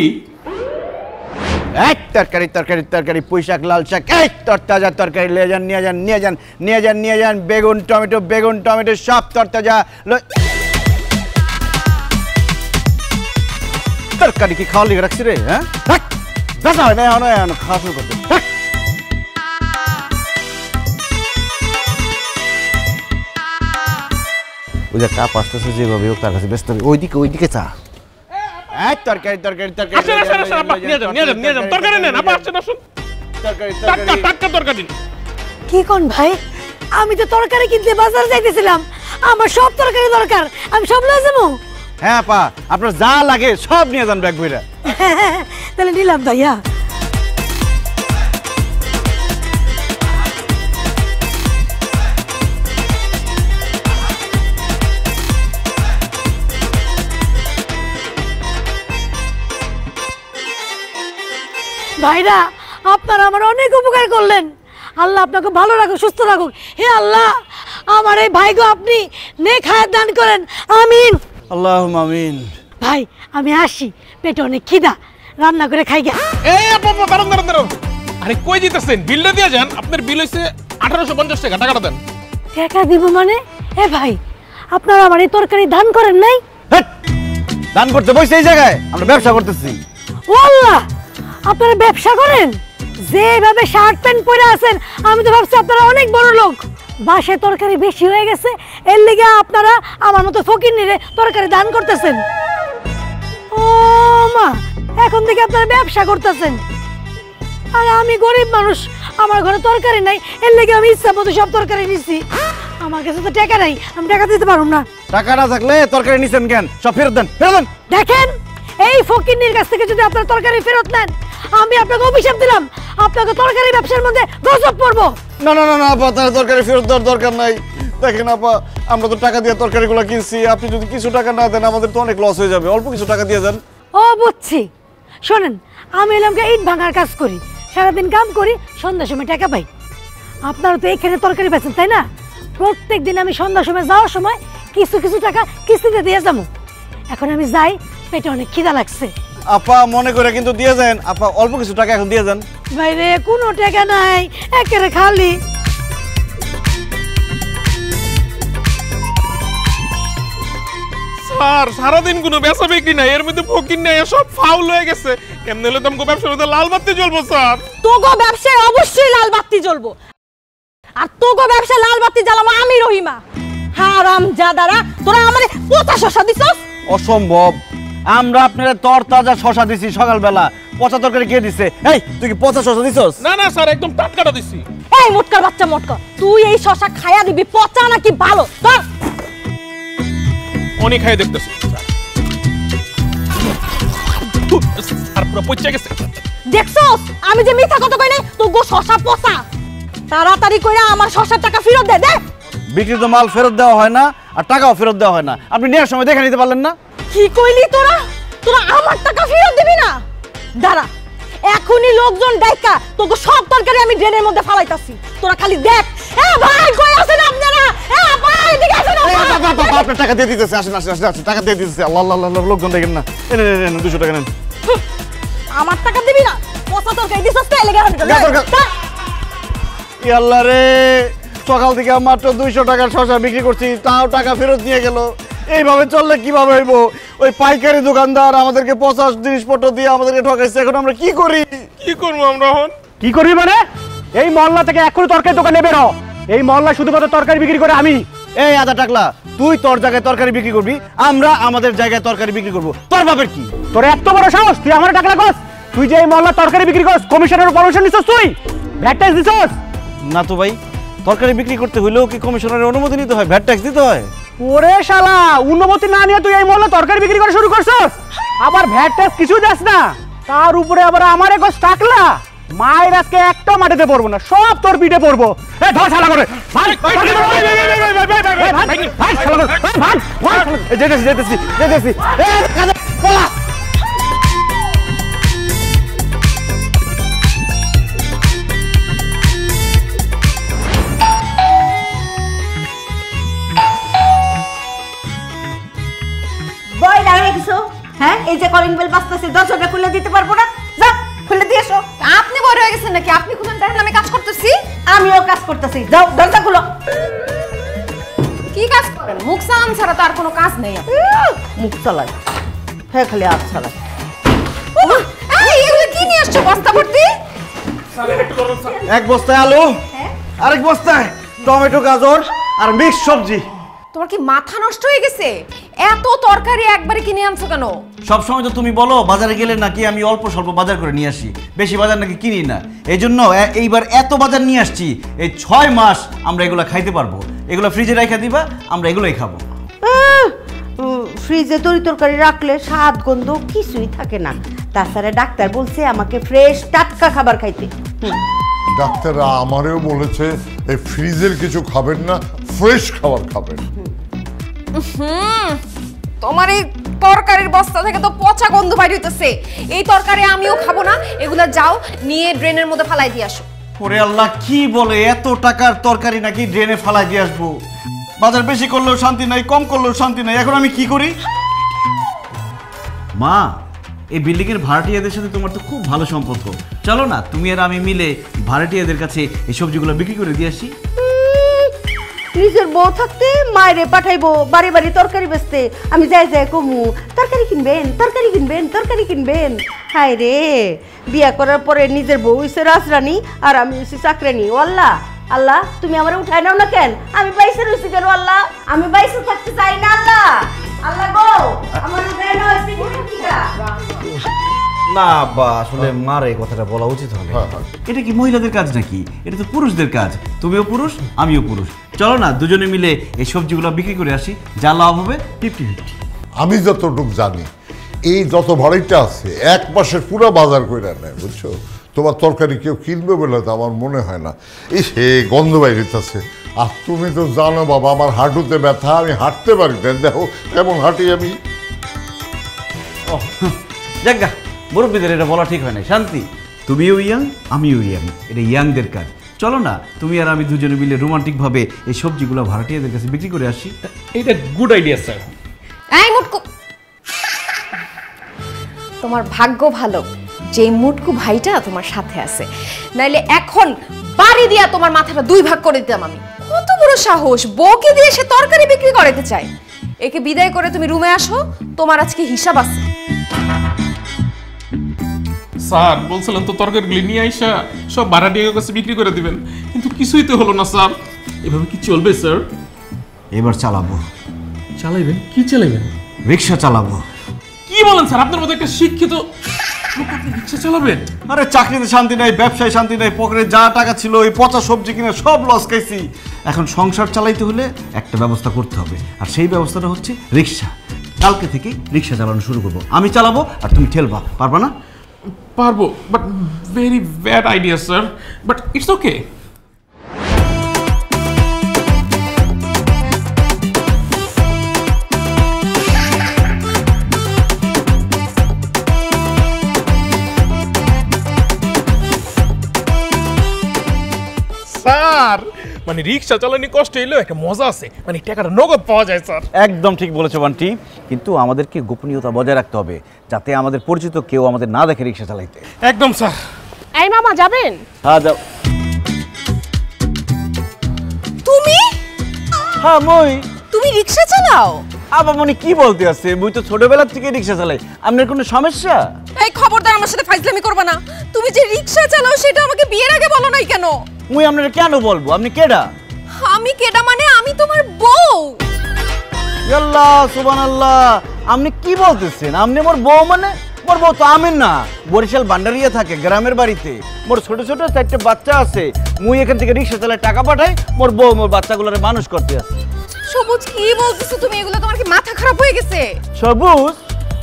এক তরকারি তরকারি তরকারি, পুঁই শাক, লাল শাক, এই তরতাজা তরকারি নিয়ে যান, নিয়ে যান, নিয়ে যান, নিয়ে যান, নিয়ে যান। বেগুন টমেটো, বেগুন টমেটো সব তরতাজা। তরকারি কি খাওয়া লিখে রাখছি রে? হ্যাঁ, দেখা হয় না, এখন খাওয়া শুরু করতে। ওই যে কাপ আসতেছে যেভাবে হোক তার কাছে ব্যস্ত হবে। ওইদিকে ওইদিকে চা। এক তরকারি তরকারি তরকারি তরকারি নেন, আবার আসেন, আসুন। তরকারি টাটকা টাটকা তরকারি। কি কোন ভাই, আমি তো তরকারি কিনতে বাজার যাইতেছিলাম, আমার সব তরকারি দরকার, আমি সব লয়ে যাবো। হ্যাঁ পা, আপনার যা লাগে সব নিয়ে যান ব্যাগ বইরা। তাহলে নিলাম ভাইয়া। ভাইরা, আপনারা আমার অনেক উপকার করলেন। আল্লাহ আপনাকে ভালো রাখুক, সুস্থ রাখুক। হে আল্লাহ, আমার এই ভাইগো আপনি নেক হায়াত দান করেন, আমিন। আল্লাহুম্মা আমিন। ভাই, আমি আসি, পেটে অনেক খিদা, রান্না করে খাই গে। এই আপা, দাঁড়ান দাঁড়ান দাঁড়ান। আরে কই দিতেছেন? বিলটা দিয়ে যান। আপনার বিল হইছে 1850 টাকা, টাকাটা দেন। টাকা দিব মানে? এ ভাই, আপনারা আমার এই তরকারি দান করেন নাই? দান করতে বসে এই জায়গায় আমরা ব্যবসা করতেছি। ও আল্লাহ, আপনারা ব্যবসা করেন? যেভাবে শার্ট প্যান্ট পরে আছেন, আমি তো ভাবছি আপনারা অনেক বড় লোক। বাসায় তরকারি বেশি হয়ে গেছে, এর লেগে আপনারা আমার মতো ফকিন্নিরে তরকারি দান করতেছেন। ও মা, এখন থেকে আপনারা ব্যবসা করতেছেন, আর আমি গরিব মানুষ, আমার ঘরে তরকারি নাই, এর লেগে আমি ইচ্ছা মতো সব তরকারি নিচ্ছি। আমার কাছে তো টাকা নাই, আমি টাকা দিতে পারবো না। টাকা না থাকলে তরকারি নিছেন কেন? সব ফেরত দেন, ফেরত দেন। দেখেন, এই ফকিন্নির কাছ থেকে যদি আপনার তরকারি ফেরত নেন, আমি আপনাকে অভিশাপ দিলাম, আপনাকে তরকারি ব্যবসার মধ্যে গজব পড়বো। না না না না আপা, তার তরকারি ফেরত দেওয়ার দরকার নাই। দেখেন আপা, আমরা তো টাকা দিয়ে তরকারিগুলো কিনছি, আপনি যদি কিছু টাকা না দেন আমাদের তো অনেক লস হয়ে যাবে। অল্প কিছু টাকা দিয়ে যান। ও বুঝছি। শোনেন, আমি এলামকে ইট ভাঙার কাজ করি, সারাদিন কাম করি, সন্ধ্যার সময় টাকা পাই। আপনারা তো এইখানে তরকারি বেচেন, তাই না? প্রত্যেক দিন আমি সন্ধ্যার সময় যাওয়ার সময় কিছু কিছু টাকা কিস্তিতে দিয়ে যাবো। এখন আমি যাই, পেটে অনেক খিদা লাগছে। আপা মনে করে কিন্তু দিয়ে যান। আপা অল্প কিছু টাকা এখন দিয়ে যান। বাইরে কোনো টাকা নাই, একেবারে খালি। স্যার, সারাদিন কোনো বেচা বিক্রি নাই, এর মধ্যে ফকির নাই, সব ফাউল হয়ে গেছে। কেমনে হলে তোমাকে ব্যবসার মধ্যে লাল বাতি জ্বলবো স্যার? তোগো ব্যবসায় অবশ্যই লাল বাতি জ্বলবো, আর তোগো ব্যবসায় লাল বাতি জ্বালাবো আমি রহিমা। হারাম জাদারা, তোরা আমারে পচা শসা দিছস? অসম্ভব, আমরা আপনারা তরতাজা শশা দিছি সকালবেলা। পচা তরকারি কে দিছে? এই তুই কি পচা শশা দিছস? না না স্যার, একদম টাটকাটা দিছি। এই মোটকার বাচ্চা মোটকা, তুই এই শসা খায়া দিবি পচা নাকি ভালো? তোর অনেক খাই দেখতেছি আর পুরো পচা গেছে। দেখছস আমি যে মিথ্যা কথা কই নাই? তোগো শসা পচা। তাড়াতাড়ি কইরা আমার শসার টাকা ফেরত দে। দে। বিক্রিত মাল ফেরত দেওয়া হয় না, আর টাকাও ফেরত দেওয়া হয় না। আপনি নেওয়ার সময় দেখে নিতে পারলেন না? কি কইলি তোরা? তোরা আমার টাকা ফেরত দিবি না? দাঁড়া, এখনই লোকজন ডাইকা তোকে সব তরকারি আমি ড্রেনের মধ্যে ফালাইতাছি, তোরা খালি দেখ। এ ভাই, কই আছেন আপনারা? এ ভাই, এদিকে আসেন। আপনার টাকা দিয়ে দিতেছে, আসেন আসেন আসেন, টাকা দিয়ে দিতেছে। আল্লাহ আল্লাহ আল্লাহ, লোকজন দেখেন না। এনে 200 টাকা নেন। আমার টাকা দিবি না? পচা তরকারি দিছস তো, এলাকা আল্লাহ রে, সকাল থেকে মাত্র 200 টাকার শসা বিক্রি করছি, তাও টাকা ফেরত নিয়ে গেল। এইভাবে চললে কিভাবে হইব? ওই পাইকারি দোকানদার আমাদেরকে 50 জিনিসপত্র দিয়ে আমাদেরকে ঠকাইছে। এখন আমরা কি করি? কি করবো আমরা এখন? কি করবি মানে? এই মহল্লা থেকে এখনই তরকারি দোকানে বেরো। এই মহল্লা শুধুমাত্র তরকারি বিক্রি করে আমি। এই আদা টাকলা, তুই তোর জায়গায় তরকারি বিক্রি করবি, আমরা আমাদের জায়গায় তরকারি বিক্রি করব। তোর বাপের কি? তোর এত বড় সাহস, তুই আমার টাকলা কস? তুই যে এই মহল্লা তরকারি বিক্রি করস, কমিশনের পারমিশন নিছস? তুই ভ্যাট ট্যাক্স দিছস? না তো ভাই, তরকারি বিক্রি করতে হইলেও কি কমিশনারের অনুমতি নিতে হয়? ভ্যাট ট্যাক্স দিতে হয়? ওরে শালা, অনুমতি না নিয়ে তুই এই মহল্লা তরকারি বিক্রি করা শুরু করছস? আবার ভ্যাট ট্যাক্স কিছু যাস না, তার উপরে আবার আমারে কস টাকলা। মায়ের আজকে একটা মাটিতে পড়বো না, সব তোর পিঠে পড়বো। এ ধর শালা করে, যেতেছি। বই লাগে কিছু? হ্যাঁ, এই যে কলিং বেল বাজতেছে, দরজাটা খুলে দিতে পারবো না? যা খুলে দিয়ে এসো। আপনি বড় হয়ে গেছেন নাকি? আপনি খুলেন, দেখেন আমি কাজ করতেছি। আমিও কাজ করতেছি, যাও দরজা খুলো। কি কাজ করেন? মুখ সালাম ছাড়া তো আর কোনো কাজ নেই। মুখ চালাই, হ্যাঁ খালি হাত চালাই। এই এগুলো কি নিয়ে আসছো বস্তা ভর্তি? এক বস্তায় আলু, আরেক বস্তায় টমেটো, গাজর আর মিক্স সবজি। তোমার কি মাথা নষ্ট হয়ে গেছে? এত তরকারি একবারে কিনে আনছো কেন? সব সময় তো তুমি বলো বাজারে গেলে নাকি আমি অল্প স্বল্প বাজার করে নিয়ে আসি, বেশি বাজার নাকি কিনি না। এই জন্য এইবার এত বাজার নিয়ে আসছি, এই 6 মাস আমরা এগুলো খাইতে পারবো। এগুলো ফ্রিজে রেখে দিবা, আমরা এগুলোই খাবো। ফ্রিজে তরি তরকারি রাখলে স্বাদ গন্ধ কিছুই থাকে না। তাছাড়া ডাক্তার বলছে আমাকে ফ্রেশ টাটকা খাবার খাইতে। ডাক্তাররা আমারেও বলেছে এই ফ্রিজের কিছু খাবেন না, ফ্রেশ খাবার খাবেন। তোমার এই তরকারির বস্তা থেকে তো পচা গন্ধ বাইর হইতেছে। এই তরকারি আমিও খাবো না, এগুলা যাও নিয়ে ড্রেনের মধ্যে ফালাই দিয়ে আসো। ওরে আল্লাহ, কি বলে, এত টাকার তরকারি নাকি ড্রেনে ফালাই দিয়ে আসবো? বাজার বেশি করলেও শান্তি নাই, কম করলেও শান্তি নাই, এখন আমি কি করি? মা, এই বিল্ডিং এর ভাড়াটিয়াদের সাথে তোমার তো খুব ভালো সম্পর্ক, চলো না তুমি আর আমি মিলে ভাড়াটিয়াদের কাছে এই সবজিগুলো বিক্রি করে দিয়ে আসি। নিজের বউ থাকতে মায়েরে পাঠাইবো বাড়ি বাড়ি তরকারি বেচতে, আমি যাই যাই কমু তরকারি কিনবেন, তরকারি কিনবেন, তরকারি কিনবেন। হায় রে, বিয়া করার পরে নিজের বউ হইছে রাজরানী আর আমি হইছি চাকরানী। ও আল্লাহ, আল্লাহ তুমি আমার উঠাই নাও না কেন? আমি বাইসে রইছি কেন আল্লাহ? আমি বাইসে থাকতে চাই না আল্লাহ। আল্লাহ গো, আমার উঠাই নাও। না বা আসলে মার এই কথাটা বলা উচিত হবে। এটা কি মহিলাদের কাজ নাকি? এটা তো পুরুষদের কাজ। তুমিও পুরুষ, আমিও পুরুষ, চলো না দুজনে মিলে এই সবজিগুলো বিক্রি করে আসি, যা লাভ হবে 50-50। আমি যতটুকু জানি এই যত ভাড়িটা আছে 1 মাসের পুরো বাজার করে নেয়, বুঝছো? তোমার তরকারি কেউ কিনবে বলে তো আমার মনে হয় না। এই সে গন্ধ বাইরেছে। আর তুমি তো জানো বাবা, আমার হাঁটুতে ব্যথা, আমি হাঁটতে পারি না। দেখো কেমন হাঁটি আমি। যাজ্ঞা, মুরব্বীদের এটা বলা ঠিক হয় না। শান্তি, তুমিও ইয়াং, আমিও ইয়াং, এটা ইয়াংদের কাজ। চলো না তুমি আর আমি দুজনে মিলে রোমান্টিক ভাবে এই সবজিগুলো ভাড়াটিয়াদের কাছে বিক্রি করে আসি। এটা গুড আইডিয়া স্যার। এই মুটকু, তোমার ভাগ্য ভালো যে মুটকু ভাইটা তোমার সাথে আছে, নাইলে এখন বাড়ি দিয়া তোমার মাথাটা 2 ভাগ করে দিতাম আমি। কত বড় সাহস, বউকে দিয়ে সে তরকারি বিক্রি করতে চায়। একে বিদায় করে তুমি রুমে আসো, তোমার আজকে হিসাব আছে। স্যার বলছিলেন তো তরকারিগুলি নিয়ে আইসা সব ভাড়াটিয়ার কাছে বিক্রি করে দিবেন, কিন্তু কিছুই তো হলো না স্যার। এভাবে কি চলবে স্যার? এবার চালাবো। চালাইবেন? কি চালাইবেন? রিক্সা চালাবো। কি বলেন স্যার? আপনার মতো একটা শিক্ষিত লোক আপনি রিক্সা চালাবেন? আরে চাকরিতে শান্তি নাই, ব্যবসায় শান্তি নাই, পকেটে যা টাকা ছিল ওই পচা সবজি কিনে সব লস খাইছি। এখন সংসার চালাইতে হলে একটা ব্যবস্থা করতে হবে, আর সেই ব্যবস্থাটা হচ্ছে রিক্সা। কালকে থেকে রিক্সা চালানো শুরু করবো। আমি চালাবো আর তুমি ঠেলবা, পারবা না? পারবো, but very bad idea sir, but it's okay. Sir মানে রিক্সা চালানি কষ্ট হইলেও একটা মজা আছে, মানে টাকাটা নগদ পাওয়া যায় স্যার। একদম ঠিক বলেছো বান্টি, কিন্তু আমাদেরকে গোপনীয়তা বজায় রাখতে হবে, যাতে আমাদের পরিচিত কেউ আমাদের না দেখে রিক্সা চালাইতে। একদম স্যার। এই মামা যাবেন? হ্যাঁ যাও। তুমি? হ্যাঁ মই। তুমি রিকশা চালাও? আবামনি কি বলতে আছে? মুই তো ছোটবেলা থেকে রিক্সা চালাই, আপনার কোনো সমস্যা? এই খবরদার আমার সাথে ফাইজলামি করবে না। তুমি যে রিকশা চালাও সেটা আমাকে বিয়ের আগে বলো নাই কেন? মুই আপনার কেন বলবো? আপনি কেডা? আমি কেডা মানে আমি তোমার বউ। আল্লাহ সুবহানাল্লাহ, আপনি কি বলতেছেন? আপনি মোর বউ মানে? মোর বউ তো আমি না, বরিশাল ভান্ডারিয়া থাকে গ্রামের বাড়িতে। মোর ছোট ছোট 4টা বাচ্চা আছে, মুই এখান থেকে রিক্সা চালায় টাকা পাঠাই, মোর বউ মোর বাচ্চাগুলোরে মানুষ করতে আছে। সবুজ কি বলতেছো তুমি? এগুলো তোমার কি মাথা খারাপ হয়ে গেছে? সবুজ?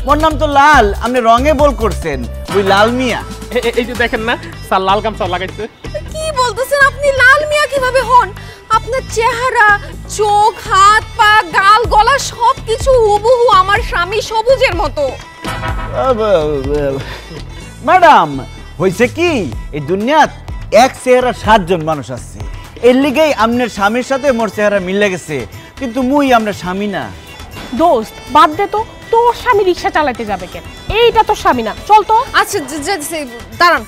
মোর নাম তো লাল, আপনি রঙে বল করছেন, ওই লাল মিয়া। এই যে দেখেন না স্যার লাল গামছা লাগাইছে। কি বলতেছেন আপনি? লাল মিয়া কিভাবে হন? আপনার চেহারা, চোখ, হাত, পা, গাল, গলা সবকিছু হুবহু আমার স্বামী সবুজের মতো। ম্যাডাম, হয়েছে কি এই দুনিয়াত এক চেহারা 7 জন মানুষ আছে, এর লিগেই আপনার স্বামীর সাথে মোর চেহারা মিলে গেছে, কিন্তু মুই আপনার স্বামী না। দোস্ত বাদ দে তো, তোর স্বামী রিক্সা চালাতে যাবে কেন? এইটা তোর স্বামী না, চল তো। আচ্ছা দাঁড়ান,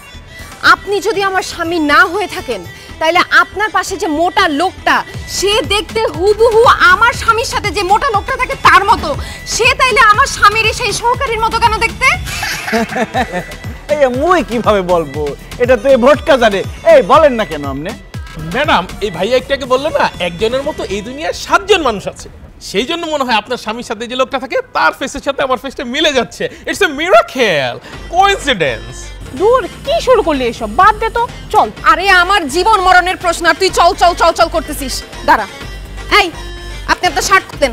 আপনি যদি আমার স্বামী না হয়ে থাকেন তাহলে আপনার পাশে যে মোটা লোকটা, সে দেখতে হুবহু আমার স্বামীর সাথে যে মোটা লোকটা থাকে তার মতো, সে তাইলে আমার স্বামীর সেই সহকারীর মতো কেন দেখতে? এই মুই কিভাবে বলবো? এটা তো এই ভোটকা জানে। এই বলেন না কেন আপনি? ম্যাডাম এই ভাইয়া একটাকে বললো না একজনের মতো এই দুনিয়ায় 7 জন মানুষ আছে, সেই জন্য মনে হয় আপনার স্বামীর সাথে যে লোকটা থাকে তার ফেসের সাথে আমার ফেসটা মিলে যাচ্ছে। It's a miracle, coincidence. দূর, কি শুরু করলি এসব? বাদ দে তো, চল। আরে আমার জীবন মরণের প্রশ্ন আর তুই চল চল চল চল করতেছিস। দাঁড়া, এই আপনি আপনার শার্ট খুলতেন।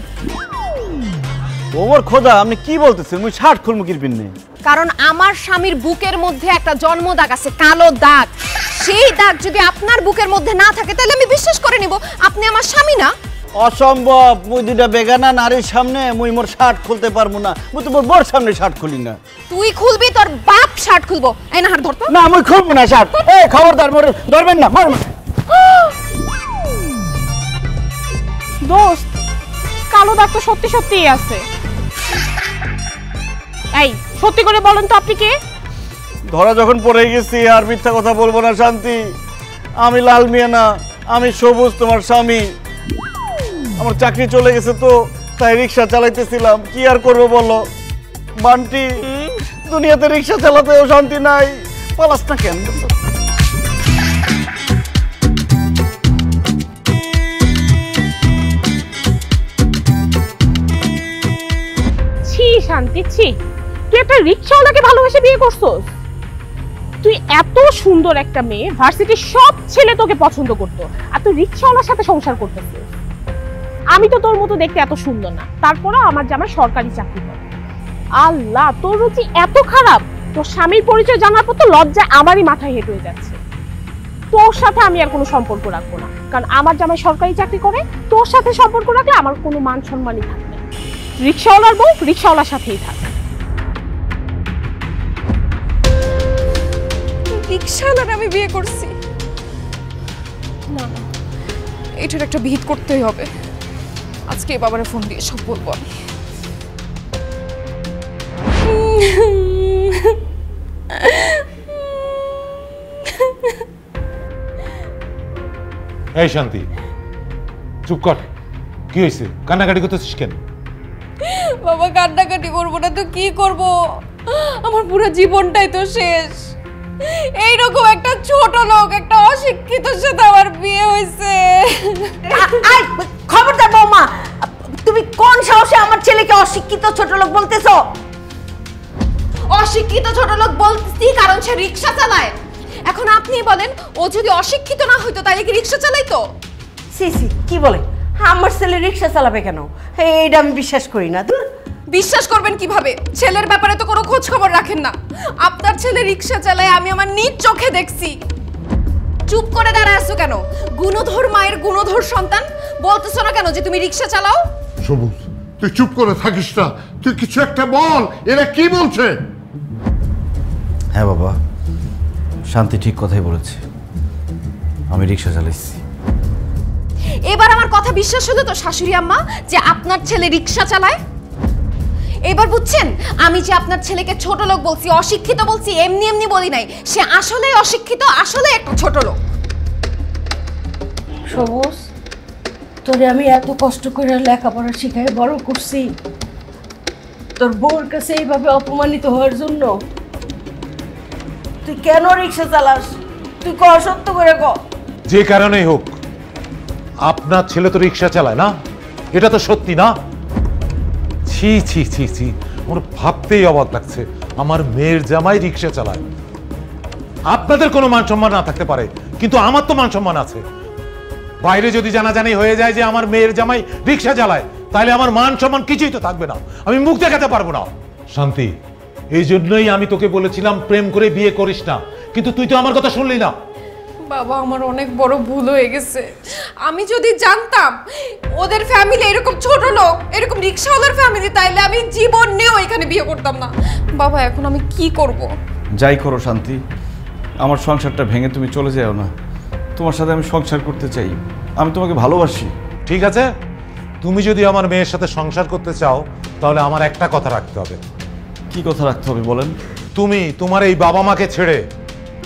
ওমর খোদা, আপনি কি বলতেছেন? মুই শার্ট খুলমু কিরপিন নেই, কারণ আমার স্বামীর বুকের মধ্যে একটা জন্ম দাগ আছে, কালো দাগ। সেই দাগ যদি আপনার বুকের মধ্যে না থাকে তাহলে আমি বিশ্বাস করে নিব আপনি আমার স্বামী না। অসম্ভব। মুই দুইটা বেগানা নারীর সামনে মুই মোর শার্ট খুলতে পারবো না। মুই তো মোর বউর সামনে শার্ট খুলি না। তুই খুলবি, তোর বাপ শার্ট খুলবো। এই না হাত ধরতো না, মুই খুলবো না শার্ট। এই খবরদার, মোরে ধরবেন না। দোস্ত, কালো দাগ তো সত্যি সত্যিই আছে। এই সত্যি করে বলেন তো আপনি কে? ধরা যখন পড়ে গেছি আর মিথ্যা কথা বলবো না শান্তি। আমি লাল মিয়া না, আমি সবুজ, তোমার স্বামী। আমার চাকরি চলে গেছে তো, তাই রিক্সা চালাইতেছিলাম। কি আর করবো বলো বান্টি, দুনিয়াতে রিক্সা চালাতেও শান্তি নাই। পালাস না কেন? ছি শান্তি, ছি। তুই একটা রিক্সাওয়ালাকে ভালোবেসে বিয়ে করছস? তুই এত সুন্দর একটা মেয়ে, ভার্সিটির সব ছেলে তোকে পছন্দ করতো, আর তুই রিক্সাওয়ালার সাথে সংসার করতেছিস। আমি তো তোর মতো দেখতে এত সুন্দর না, তারপরও আমার জামাই সরকারি চাকরি করে। আল্লাহ, তোর রুচি এত খারাপ! তোর স্বামীর পরিচয় জানার পর তো লজ্জায় আমারই মাথায় হেঁট হয়ে যাচ্ছে। তোর সাথে আমি আর কোনো সম্পর্ক রাখবো না, কারণ আমার জামাই সরকারি চাকরি করে। তোর সাথে সম্পর্ক রাখলে আমার কোনো মান সম্মানই থাকবে না। রিক্সাওয়ালার বউ রিক্সাওয়ালার সাথেই থাক। রিক্সাওয়ালার আমি বিয়ে করছি না, না, এটার একটা বিহিত করতেই হবে। আজকে বাবারে ফোন দিয়ে সব বলবো আমি। এই শান্তি, চুপ কর। কি হয়েছে? কান্নাকাটি করতেছিস কেন? বাবা কান্নাকাটি করবো না তো কি করব? আমার পুরো জীবনটাই তো শেষ। এইরকম একটা ছোট লোক, একটা অশিক্ষিতর সাথে আমার বিয়ে হয়েছে। খবরদার বৌমা, তুমি কোন সাহসে আমার ছেলেকে অশিক্ষিত ছোট লোক বলতেছো? অশিক্ষিত ছোট লোক বলতেছি কারণ সে রিক্সা চালায়। এখন আপনি বলেন, ও যদি অশিক্ষিত না হইতো তাহলে কি রিক্সা চালাইতো? সি সি, কি বলে? আমার ছেলে রিক্সা চালাবে কেন? এইটা আমি বিশ্বাস করি না। বিশ্বাস করবেন কিভাবে? ছেলের ব্যাপারে তো কোনো খোঁজ খবর রাখেন না। আপনার ছেলে রিক্সা চালায় আমি আমার নিজ চোখে দেখছি। চুপ করে দাঁড়ায় আছো কেন? গুণধর মায়ের গুণধর সন্তান, বলতেছো না কেন যে তুমি রিক্সা চালাও? সবুজ, তুই চুপ করে থাকিস না, তুই কিছু একটা বল। এরা কি বলছে? হ্যাঁ বাবা, শান্তি ঠিক কথাই বলেছে, আমি রিক্সা চালাইছি। এবার আমার কথা বিশ্বাস হলো তো শাশুড়ি আম্মা যে আপনার ছেলে রিক্সা চালায়? এবার বুঝছেন আমি যে আপনার ছেলেকে ছোট লোক বলছি, অশিক্ষিত বলছি, এমনি এমনি বলি নাই। সে আসলেই অশিক্ষিত, আসলে একটা ছোট লোক। সবুজ, তোরে আমি এত কষ্ট করে লেখাপড়া শিখাই বড় করছি, তোর বউর কাছে এইভাবে অপমানিত হওয়ার জন্য? তুই কেন রিক্সা চালাস? তুই ক, সত্য করে ক। যে কারণেই হোক, আপনার ছেলে তো রিক্সা চালায় না, এটা তো সত্যি না? ছি ছি ছি ছি, আমার ভাবতেই অবাক লাগছে আমার মেয়ের জামাই রিক্সা চালায়। আপনাদের কোনো মান সম্মান না থাকতে পারে, কিন্তু আমার তো মান সম্মান আছে। বাইরে যদি জানাজানি হয়ে যায় যে আমার মেয়ের জামাই রিক্সা চালায়, তাহলে আমার মান সম্মান কিছুই তো থাকবে না, আমি মুখ দেখাতে পারবো না। শান্তি, এই জন্যই আমি তোকে বলেছিলাম প্রেম করে বিয়ে করিস না, কিন্তু তুই তো আমার কথা শুনলি না। বাবা, আমার অনেক বড় ভুল হয়ে গেছে। আমি যদি জানতাম ওদের ফ্যামিলি এরকম ছোট লোক, এরকম রিক্সাওয়ালার ফ্যামিলি, তাইলে আমি জীবনেও এখানে বিয়ে করতাম না। বাবা, এখন আমি কি করব? যাই করো শান্তি, আমার সংসারটা ভেঙে তুমি চলে যাও না। তোমার সাথে আমি সংসার করতে চাই, আমি তোমাকে ভালোবাসি। ঠিক আছে, তুমি যদি আমার মেয়ের সাথে সংসার করতে চাও, তাহলে আমার একটা কথা রাখতে হবে। কি কথা রাখতে হবে বলেন? তুমি তোমার এই বাবা মাকে ছেড়ে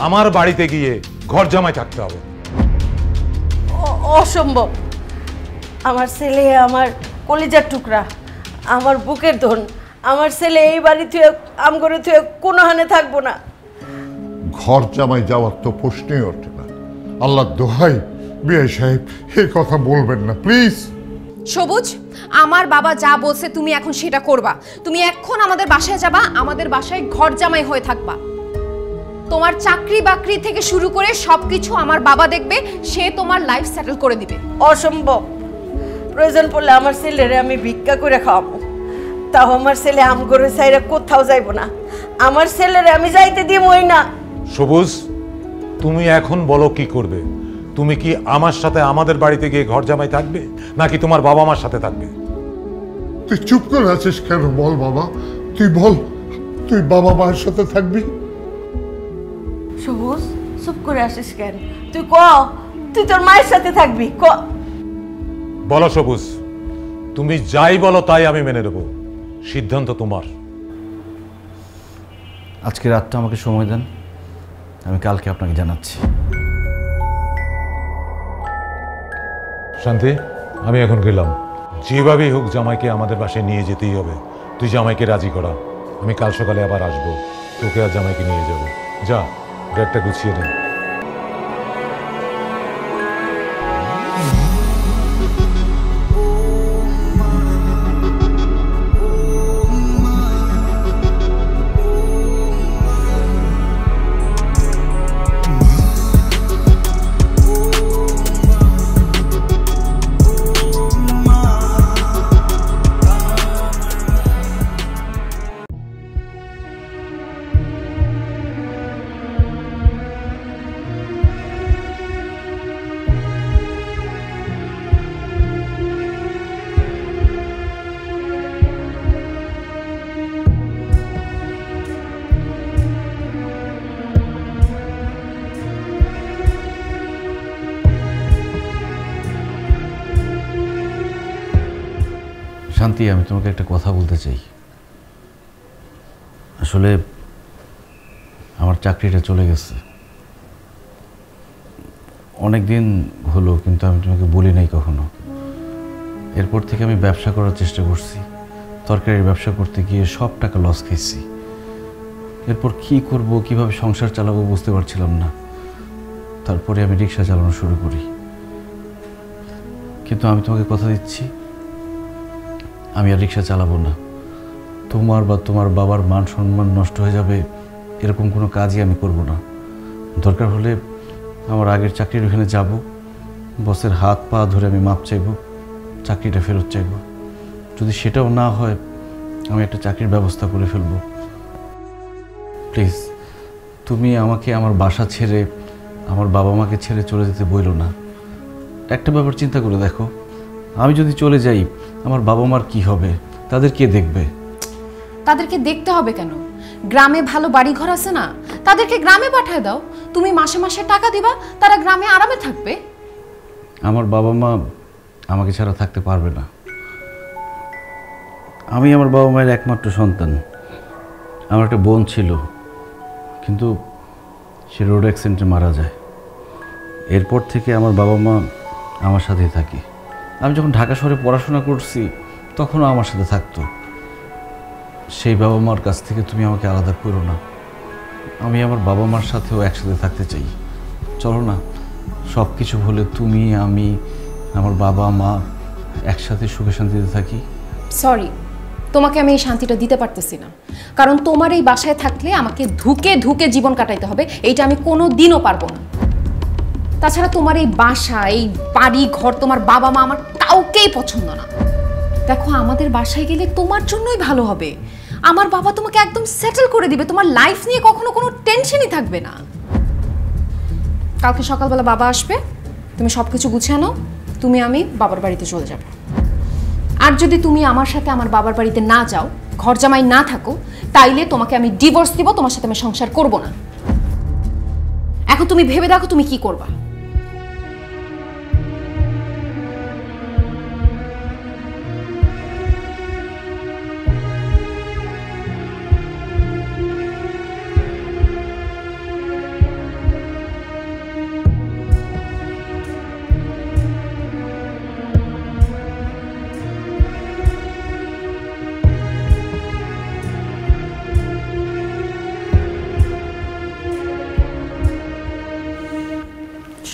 আমার বাড়িতে গিয়ে ঘর জামাই থাকতে হবে। অসম্ভব। আমার ছেলে আমার কলিজার টুকরা, আমার বুকের ধন। আমার ছেলে এই বাড়ি থেকে আম করে থেকে কোনো হানে থাকবো না। ঘর জামাই যাওয়ার তো প্রশ্নই ওঠে না। আল্লাহ দোহাই বিআই সাহেব, এই কথা বলবেন না প্লিজ। সবুজ, আমার বাবা যা বলছে তুমি এখন সেটা করবা। তুমি এখন আমাদের বাসায় যাবা, আমাদের বাসায় ঘর জামাই হয়ে থাকবা। তোমার চাকরি বাকরি থেকে শুরু করে সবকিছু আমার বাবা দেখবে, সে তোমার লাইফ সেটেল করে দিবে। অসম্ভব। প্রয়োজন পড়লে আমার ছেলেরে আমি ভিক্ষা করে খাওয়াবো, তাও আমার ছেলে আম করে চাইরে কোথাও যাইব না। আমার ছেলেরে আমি যাইতে দিবই না। সবুজ, তুমি এখন বলো কি করবে? তুমি কি আমার সাথে আমাদের বাড়িতে গিয়ে ঘর জামাই থাকবে, নাকি তোমার বাবা মার সাথে থাকবে? তুই চুপ করে আছিস কেন? বল বাবা, তুই বল, তুই বাবা মায়ের সাথে থাকবি? সবুজ, চুপ করে আসিস কেন? তুই ক, তুই তোর মায়ের সাথে থাকবি। ক, বলো সবুজ, তুমি যাই বলো তাই আমি মেনে নেব, সিদ্ধান্ত তোমার। আজকে রাতটা আমাকে সময় দেন, আমি কালকে আপনাকে জানাচ্ছি। শান্তি, আমি এখন গেলাম। যেভাবেই হোক জামাইকে আমাদের বাসায় নিয়ে যেতেই হবে। তুই জামাইকে রাজি করা, আমি কাল সকালে আবার আসবো, তোকে আর জামাইকে নিয়ে যাবো। যা, ব্যাগটা গুছিয়ে নে। শান্তি, আমি তোমাকে একটা কথা বলতে চাই। আসলে আমার চাকরিটা চলে গেছে অনেক দিন হলো, কিন্তু আমি তোমাকে বলি নাই কখনো। এরপর থেকে আমি ব্যবসা করার চেষ্টা করছি, তরকারির ব্যবসা করতে গিয়ে সব টাকা লস খাইছি। এরপর কি করব, কিভাবে সংসার চালাবো বুঝতে পারছিলাম না। তারপরে আমি রিক্সা চালানো শুরু করি। কিন্তু আমি তোমাকে কথা দিচ্ছি, আমি আর রিক্সা চালাবো না। তোমার বা তোমার বাবার মান সম্মান নষ্ট হয়ে যাবে এরকম কোনো কাজই আমি করব না। দরকার হলে আমার আগের চাকরির ওখানে যাব, বসের হাত পা ধরে আমি মাপ চাইব, চাকরিটা ফেরত চাইব। যদি সেটাও না হয়, আমি একটা চাকরির ব্যবস্থা করে ফেলব। প্লিজ, তুমি আমাকে আমার বাসা ছেড়ে, আমার বাবা মাকে ছেড়ে চলে যেতে বইলো না। একটা ব্যাপার চিন্তা করে দেখো, আমি যদি চলে যাই আমার বাবা মার কি হবে? তাদের কে দেখবে? তাদেরকে দেখতে হবে কেন? গ্রামে ভালো বাড়ি ঘর আছে না, তাদেরকে গ্রামে পাঠিয়ে দাও। তুমি মাসে মাসে টাকা দিবা, তারা গ্রামে আরামে থাকবে। আমার বাবা মা আমাকে ছাড়া থাকতে পারবে না। আমি আমার বাবা মায়ের একমাত্র সন্তান। আমার একটা বোন ছিল, কিন্তু সে রোড অ্যাক্সিডেন্টে মারা যায়। এরপর থেকে আমার বাবা মা আমার সাথেই থাকে। আমি যখন ঢাকা শহরে পড়াশোনা করছি তখনও আমার সাথে থাকতো। সেই বাবা মার কাছ থেকে তুমি আমাকে আলাদা করো না। আমি আমার বাবা মার সাথেও একসাথে থাকতে চাই। চলো না, সব কিছু হলে তুমি, আমি, আমার বাবা মা একসাথে সুখে শান্তিতে থাকি। সরি, তোমাকে আমি এই শান্তিটা দিতে পারতেছি না, কারণ তোমার এই বাসায় থাকলে আমাকে ধুকে ধুকে জীবন কাটাইতে হবে, এইটা আমি কোনো দিনও পারবো না। তাছাড়া তোমার এই বাসা, এই বাড়ি ঘর, তোমার বাবা মা আমার কাউকেই পছন্দ না। দেখো, আমাদের বাসায় গেলে তোমার জন্যই ভালো হবে। আমার বাবা তোমাকে একদম সেটেল করে দিবে, তোমার লাইফ নিয়ে কখনো কোনো টেনশনই থাকবে না। কালকে সকালবেলা বাবা আসবে, তুমি সব কিছু গুছিয়ে নাও, তুমি আমি বাবার বাড়িতে চলে যাব। আর যদি তুমি আমার সাথে আমার বাবার বাড়িতে না যাও, ঘর জামাই না থাকো, তাইলে তোমাকে আমি ডিভোর্স দিব, তোমার সাথে আমি সংসার করব না। এখন তুমি ভেবে দেখো তুমি কি করবা।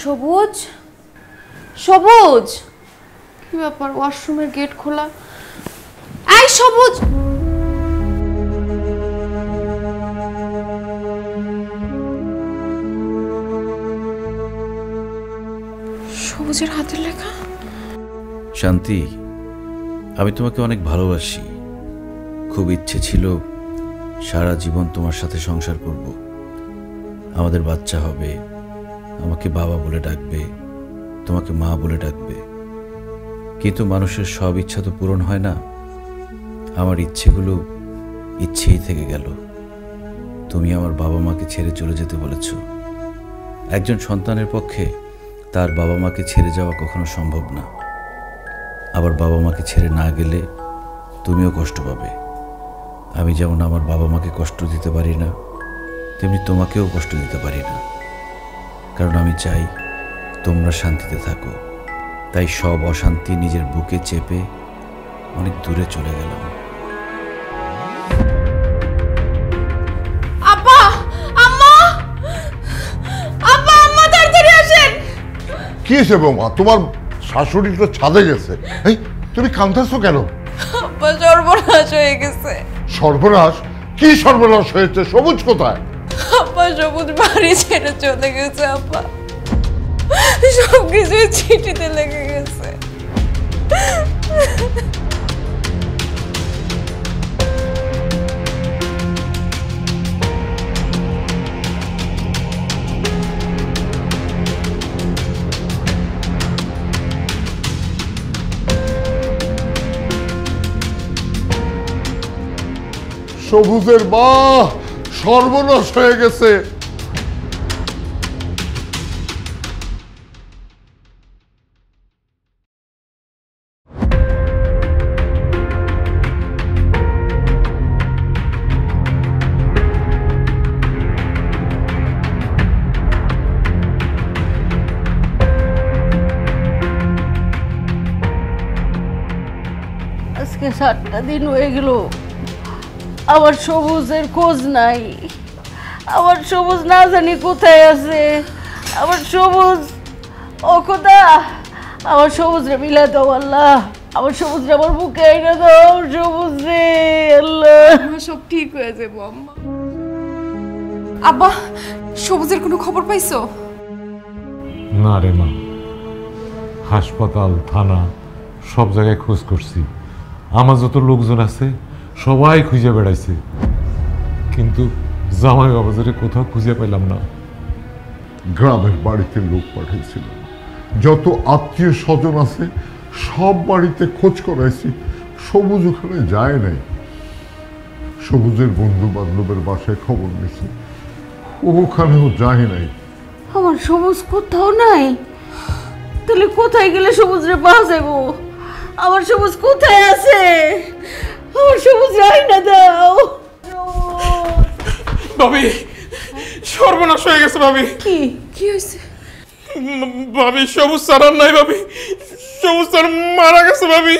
সবুজ, সবুজ, কি ব্যাপার? ওয়াশরুমের গেট খোলা। এই সবুজ, সবুজের হাতের লেখা। শান্তি, আমি তোমাকে অনেক ভালোবাসি। খুব ইচ্ছে ছিল সারা জীবন তোমার সাথে সংসার করব। আমাদের বাচ্চা হবে, আমাকে বাবা বলে ডাকবে, তোমাকে মা বলে ডাকবে। কিন্তু মানুষের সব ইচ্ছা তো পূরণ হয় না। আমার ইচ্ছেগুলো ইচ্ছেই থেকে গেল। তুমি আমার বাবা মাকে ছেড়ে চলে যেতে বলেছ। একজন সন্তানের পক্ষে তার বাবা মাকে ছেড়ে যাওয়া কখনো সম্ভব না। আবার বাবা মাকে ছেড়ে না গেলে তুমিও কষ্ট পাবে। আমি যেমন আমার বাবা মাকে কষ্ট দিতে পারি না, তেমনি তোমাকেও কষ্ট দিতে পারি না। কারণ আমি চাই তোমরা শান্তিতে থাকো। তাই সব অশান্তি নিজের বুকে চেপে অনেক দূরে চলে গেলাম। আব্বা, আম্মা, আব্বা, আম্মা, তাড়াতাড়ি আসেন। কি হয়েছে বৌমা? তোমার শাশুড়ি তো ছাদে গেছে। এই, তুমি কাঁদতেছো কেন? আব্বা, সর্বনাশ হয়ে গেছে। সর্বনাশ? কি সর্বনাশ হয়েছে? সবুজ কোথায়? আব্বা, সবুজ বাড়ি ছেড়ে চলে গেছে। আব্বা, সবকিছু চিঠিতে লেগে গেছে। সবুজের মা, সর্বনাশ হয়ে গেছে। আজকে 7টা দিন হয়ে গেল, আমার সবুজের খোঁজ নাই। আমার সবুজ না জানি কোথায় আছে। আমার সবুজ, ও খোদা, আমার সবুজ রে মিলা দাও আল্লাহ। আমার সবুজ রে আমার বুকে আইনা দাও। সবুজ রে আল্লাহ, সব ঠিক হয়ে যাবো আম্মা। আব্বা, সবুজের কোনো খবর পাইছো? না রে মা, হাসপাতাল, থানা, সব জায়গায় খোঁজ করছি। আমার যত লোকজন আছে সবাই খুঁজে বেড়াইছে, কিন্তু জামাই বাবাজারে কোথাও খুঁজে পেলাম না। গ্রামের বাড়িতে লোক পাঠিয়েছিলাম, যত আত্মীয় স্বজন আছে সব বাড়িতে খোঁজ করাইছি, সবুজ ওখানে যায় নাই। সবুজের বন্ধু বান্ধবের বাসায় খবর নিয়েছি, ওখানেও যায় নাই। আমার সবুজ কোথাও নাই। তাহলে কোথায় গেলে সবুজ রে পাওয়া যাবো? আমার সবুজ কোথায় আছে? আমার সবুজ আইনা দাও। ভাবি, সর্বনাশ হয়ে গেছে ভাবি। কি কি হয়েছে? ভাবি, সবুজ সারার নাই ভাবি, সবুজ স্যার মারা গেছে ভাবি।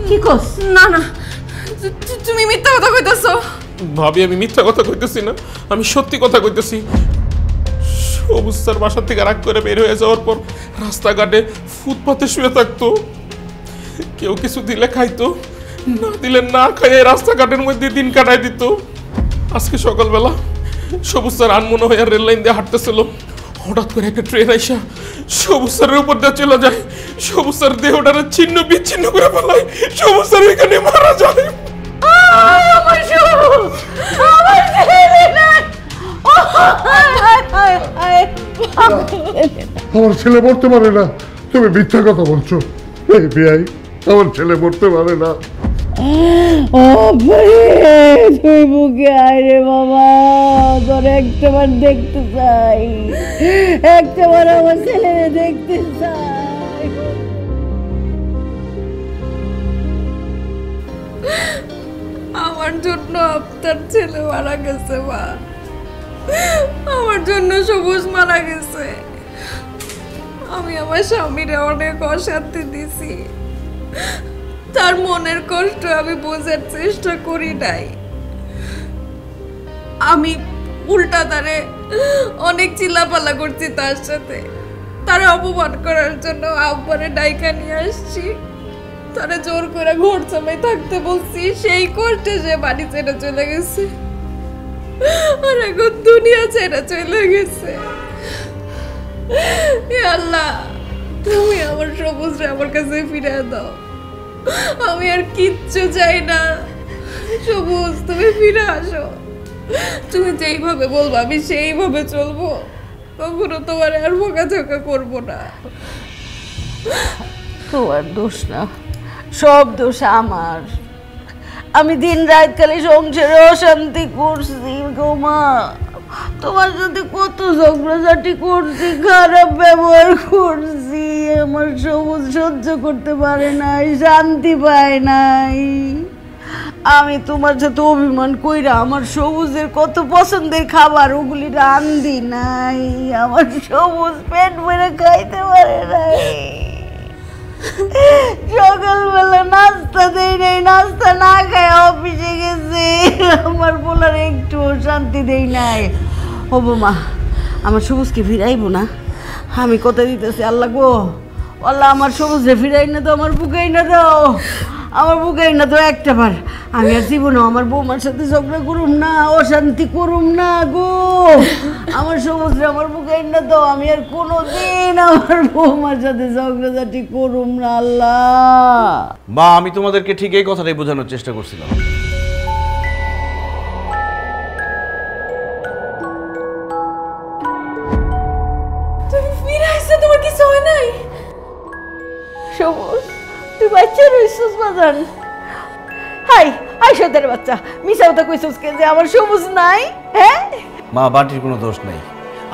কি কস? না না, তুমি মিথ্যা কথা কইতাছো। ভাবি আমি মিথ্যা কথা কইতেছি না, আমি সত্যি কথা কইতেছি। সবুজ স্যার বাসা থেকে রাগ করে বের হয়ে যাওয়ার পর রাস্তাঘাটে ফুটপাতে শুয়ে থাকতো। কেউ কিছু দিলে খাইতো, না দিলে না খাইয়ে রাস্তাঘাটের মধ্যে দিন কাটাই দিত। আজকে সকালবেলা সবুজ স্যার আনমনে হয়ে রেল লাইন দিয়ে হাঁটতেছিল, হঠাৎ করে একটা ট্রেন আইসা সবুজ স্যারের উপর দিয়ে চলে যায়। সবুজ স্যার দেহটারে ছিন্ন বিচ্ছিন্ন করে ফেলায়, সবুজ স্যার এখানে মারা যায়। আমার ছেলে মরতে পারে না, তুমি মিথ্যা কথা বলছো। এই বিয়াই, আমার ছেলে মরতে পারে না। তুই বুকে আয় রে বাবা, তোর একটাবার দেখতে চাই, একটাবার আমার ছেলেরে দেখতে চাই। আমার জন্য আপনার ছেলে মারা গেছে মা, আমার জন্য সবুজ মারা গেছে। আমি আমার স্বামীরে অনেক অশান্তি দিছি, তার মনের কষ্ট আমি বোঝার চেষ্টা করি নাই। আমি উল্টা তারে অনেক চিল্লাপাল্লা করছি, তার সাথে তারে অপমান করার জন্য আব্বারে ডাইকা নিয়ে আসছি, তারে জোর করে ঘর জামাই থাকতে বলছি। সেই কষ্টে সে বাড়ি ছেড়ে চলে গেছে, আর এখন দুনিয়া ছেড়ে চলে গেছে। আল্লাহ, তুমি আমার সবুজরে আমার কাছে ফিরে দাও, আমি আর কিচ্ছু চাই না। সবুজ, তুমি ফিরে আসো, তুমি যেইভাবে বলবো আমি সেইভাবে চলবো, কখনো তোমার আর বকাঝকা করবো না। তোমার দোষ না, সব দোষ আমার। আমি দিন রাত খালি সংসারে অশান্তি করছি গো মা। তোমার সাথে কত ঝগড়াঝাটি করছি, খারাপ ব্যবহার করছি, আমার সবুজ সহ্য করতে পারে নাই, শান্তি পায় নাই। আমি তোমার সাথে অভিমান কইরা আমার সবুজের কত পছন্দের খাবার ওগুলি রান্ধি নাই, আমার সবুজ পেট ভরে খাইতে পারে নাই। সকালবেলা নাস্তা দেই নাই, নাস্তা না খায় অফিসে গেছে, আমার বলার একটু শান্তি দেই নাই। ও মা, আমার সবুজকে ফিরাইবো না, আমি কথা দিতেছি। আল্লাহ গো আল্লাহ, আমার সবুজে ফিরাই না তো, আমার বুকাই না দাও, আমার বুকাই না তো একটা বার। আমি আর জীবনে আমার বৌমার সাথে ঝগড়া করুম না, অশান্তি করুম না গো। আমার সবুজরে আমার বুকাই না তো, আমি আর কোনোদিন আমার বৌমার সাথে ঝগড়াঝাটি করুম না। আল্লাহ মা, আমি তোমাদেরকে ঠিক এই কথাটাই বোঝানোর চেষ্টা করছিলাম। তুমি ফিরে আসছো, তোমার কিছু হয় নাই? সবুজ, তুই বাচ্চা রইছিস বাজান? হাই হাই সদের বাচ্চা, মিছা কথা কইছিস কে যে আমার সবুজ নাই? হ্যাঁ মা, বান্টির কোনো দোষ নেই।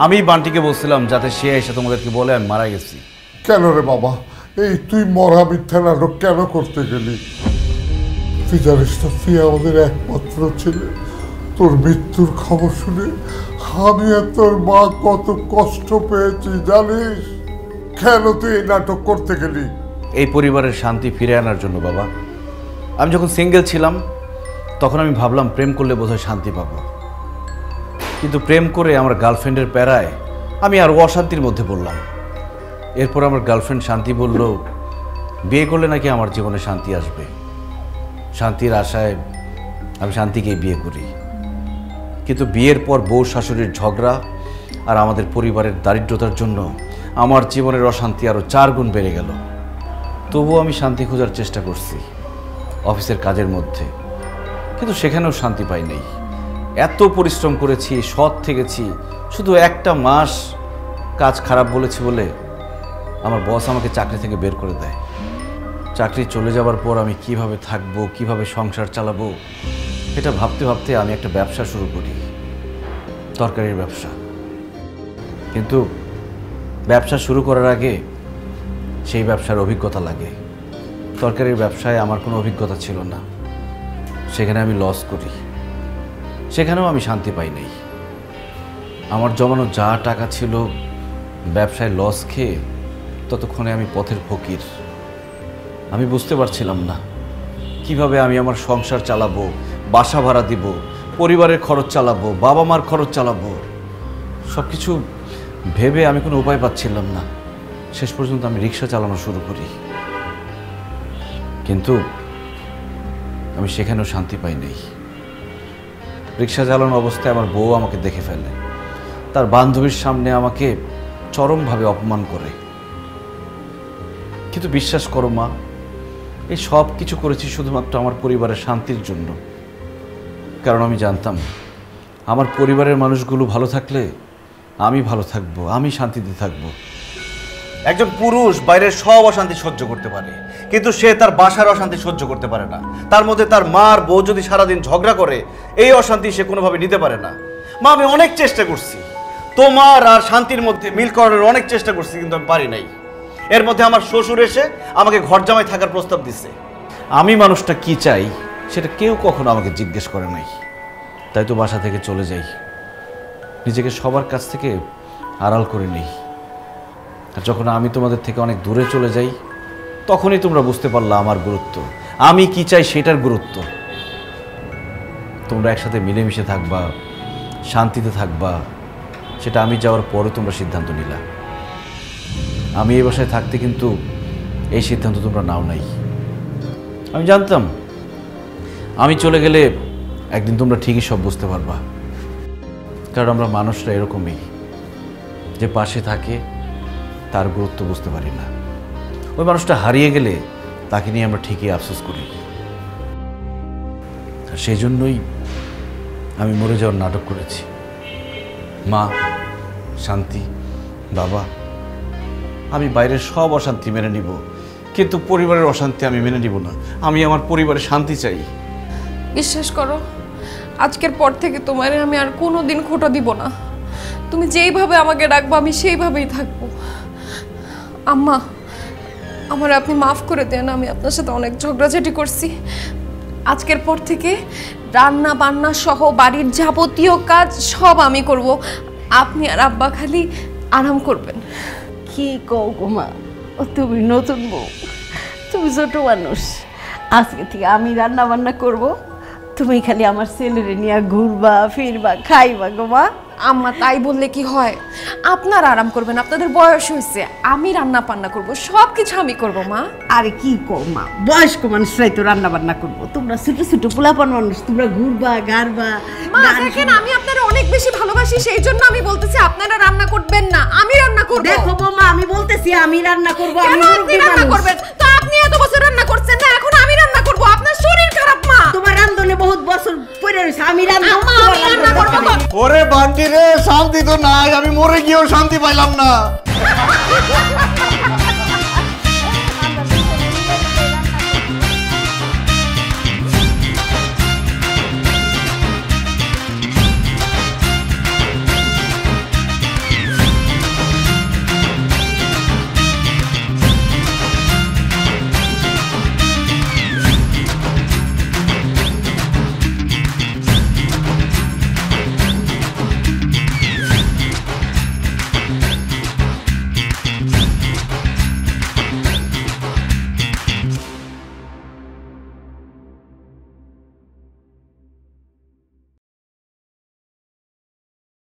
আমি বান্টিকে বলছিলাম যাতে সে এসে তোমাদেরকে বলে আমি মারা গেছি। কেন রে বাবা, এই তুই মরা মিথ্যা নাটক কেন করতে গেলি? তুই জানিস না, তুই আমাদের একমাত্র ছেলে। তোর মৃত্যুর খবর শুনে আমি আর তোর মা কত কষ্ট পেয়েছি জানিস? কেন তুই এই নাটক করতে গেলি? এই পরিবারের শান্তি ফিরে আনার জন্য বাবা। আমি যখন সিঙ্গেল ছিলাম তখন আমি ভাবলাম প্রেম করলে বোধহয় শান্তি পাবো, কিন্তু প্রেম করে আমার গার্লফ্রেন্ডের প্যারায় আমি আরও অশান্তির মধ্যে পড়লাম। এরপর আমার গার্লফ্রেন্ড শান্তি বলল বিয়ে করলে নাকি আমার জীবনে শান্তি আসবে। শান্তির আশায় আমি শান্তিকেই বিয়ে করি, কিন্তু বিয়ের পর বউ শাশুড়ির ঝগড়া আর আমাদের পরিবারের দারিদ্রতার জন্য আমার জীবনের অশান্তি আরও 4 গুণ বেড়ে গেল। তবুও আমি শান্তি খোঁজার চেষ্টা করছি অফিসের কাজের মধ্যে, কিন্তু সেখানেও শান্তি পাই নাই। এত পরিশ্রম করেছি, সৎ থেকেছি, শুধু একটা মাস কাজ খারাপ বলেছি বলে আমার বস আমাকে চাকরি থেকে বের করে দেয়। চাকরি চলে যাওয়ার পর আমি কিভাবে থাকবো, কিভাবে সংসার চালাবো, এটা ভাবতে ভাবতে আমি একটা ব্যবসা শুরু করি, তরকারির ব্যবসা। কিন্তু ব্যবসা শুরু করার আগে সেই ব্যবসার অভিজ্ঞতা লাগে। তরকারির ব্যবসায় আমার কোনো অভিজ্ঞতা ছিল না, সেখানে আমি লস করি, সেখানেও আমি শান্তি পাই নাই। আমার জমানো যা টাকা ছিল ব্যবসায় লস খেয়ে ততক্ষণে আমি পথের ফকির। আমি বুঝতে পারছিলাম না কিভাবে আমি আমার সংসার চালাবো, বাসা ভাড়া দিব, পরিবারের খরচ চালাবো, বাবা মার খরচ চালাবো। সব কিছু ভেবে আমি কোনো উপায় পাচ্ছিলাম না। শেষ পর্যন্ত আমি রিক্সা চালানো শুরু করি, কিন্তু আমি সেখানেও শান্তি পাই নাই। রিক্সা চালানো অবস্থায় আমার বউ আমাকে দেখে ফেলে, তার বান্ধবীর সামনে আমাকে চরমভাবে অপমান করে। কিন্তু বিশ্বাস করো মা, এই সব কিছু করেছি শুধুমাত্র আমার পরিবারের শান্তির জন্য। কারণ আমি জানতাম আমার পরিবারের মানুষগুলো ভালো থাকলে আমি ভালো থাকবো, আমি শান্তিতে থাকবো। একজন পুরুষ বাইরের সব অশান্তি সহ্য করতে পারে, কিন্তু সে তার বাসার অশান্তি সহ্য করতে পারে না। তার মধ্যে তার মার বউ যদি সারাদিন ঝগড়া করে, এই অশান্তি সে কোনোভাবে নিতে পারে না। মা, আমি অনেক চেষ্টা করছি তোমার আর শান্তির মধ্যে মিল করার, অনেক চেষ্টা করছি, কিন্তু আমি পারি নাই। এর মধ্যে আমার শ্বশুর এসে আমাকে ঘর জামাই থাকার প্রস্তাব দিচ্ছে। আমি মানুষটা কি চাই সেটা কেউ কখনো আমাকে জিজ্ঞেস করে নাই। তাই তো বাসা থেকে চলে যাই, নিজেকে সবার কাছ থেকে আড়াল করে নেই। আর যখন আমি তোমাদের থেকে অনেক দূরে চলে যাই, তখনই তোমরা বুঝতে পারলা আমার গুরুত্ব, আমি কি চাই সেটার গুরুত্ব। তোমরা একসাথে মিলেমিশে থাকবা, শান্তিতে থাকবা, সেটা আমি যাওয়ার পরে তোমরা সিদ্ধান্ত নিলা। আমি এই বাসায় থাকতে কিন্তু এই সিদ্ধান্ত তোমরা নাও নাই। আমি জানতাম আমি চলে গেলে একদিন তোমরা ঠিকই সব বুঝতে পারবা। কারণ আমরা মানুষরা এরকমই, যে পাশে থাকে তার গুরুত্ব বুঝতে পারি না। ওই মানুষটা হারিয়ে গেলে তাকে নিয়ে আমরা ঠিকই আফসোস করি। আর সেই জন্যই আমি মরে যাওয়ার নাটক করেছি। মা, শান্তি, বাবা, আমি বাইরের সব অশান্তি মেনে নিব, কিন্তু পরিবারের অশান্তি আমি মেনে নিব না। আমি আমার পরিবারে শান্তি চাই। বিশ্বাস করো, আজকের পর থেকে তোমার আমি আর কোনো দিন খোটা দিব না। তুমি যেইভাবে আমাকে ডাকবো আমি সেইভাবেই থাকবো। আম্মা, আমার আপনি মাফ করে দেন, আমি আপনার সাথে অনেক ঝগড়াঝাটি করছি। আজকের পর থেকে রান্না বান্না সহ বাড়ির যাবতীয় কাজ সব আমি করব, আপনি আর আব্বা খালি আরাম করবেন। কি কও গো মা, তুমি নতুন বউ, তুমি ছোট মানুষ। আজকে থেকে আমি রান্না বান্না করব, তুমি খালি আমার ছেলেরে নিয়ে ঘুরবা ফিরবা খাইবা গো মা। আম্মা, তাই বললে কি হয়? আপনারা আরাম করবেন, আপনাদের বয়স হয়েছে, আমি রান্না বান্না করব, সব কিছু আমি করব মা। আরে কি কও মা, বয়স্ক মানুষরাই তো রান্না বান্না করবো, তোমরা ছোট ছোট পোলাপান মানুষ, তোমরা ঘুরবা গারবা। মা দেখেন, আমি আপনারা অনেক বেশি ভালোবাসি, সেই জন্য আমি বলতেছি আপনারা রান্না করবেন না, আমি রান্না করব। দেখো বৌমা, আমি বলতেছি আমি রান্না করব। কেন আপনি রান্না করবেন? তো আপনি এত বছর রান্না করছেন না, এখন আমি রান্না করব। আপনার শরীর খারাপ মা। তোমার রান্ধনে বহুত বছর পড়ে রইছে, আমি রান্না করব। ওরে বান্টি রে, শান্তি তো নাই, আমি মরে গিয়েও শান্তি পাইলাম না।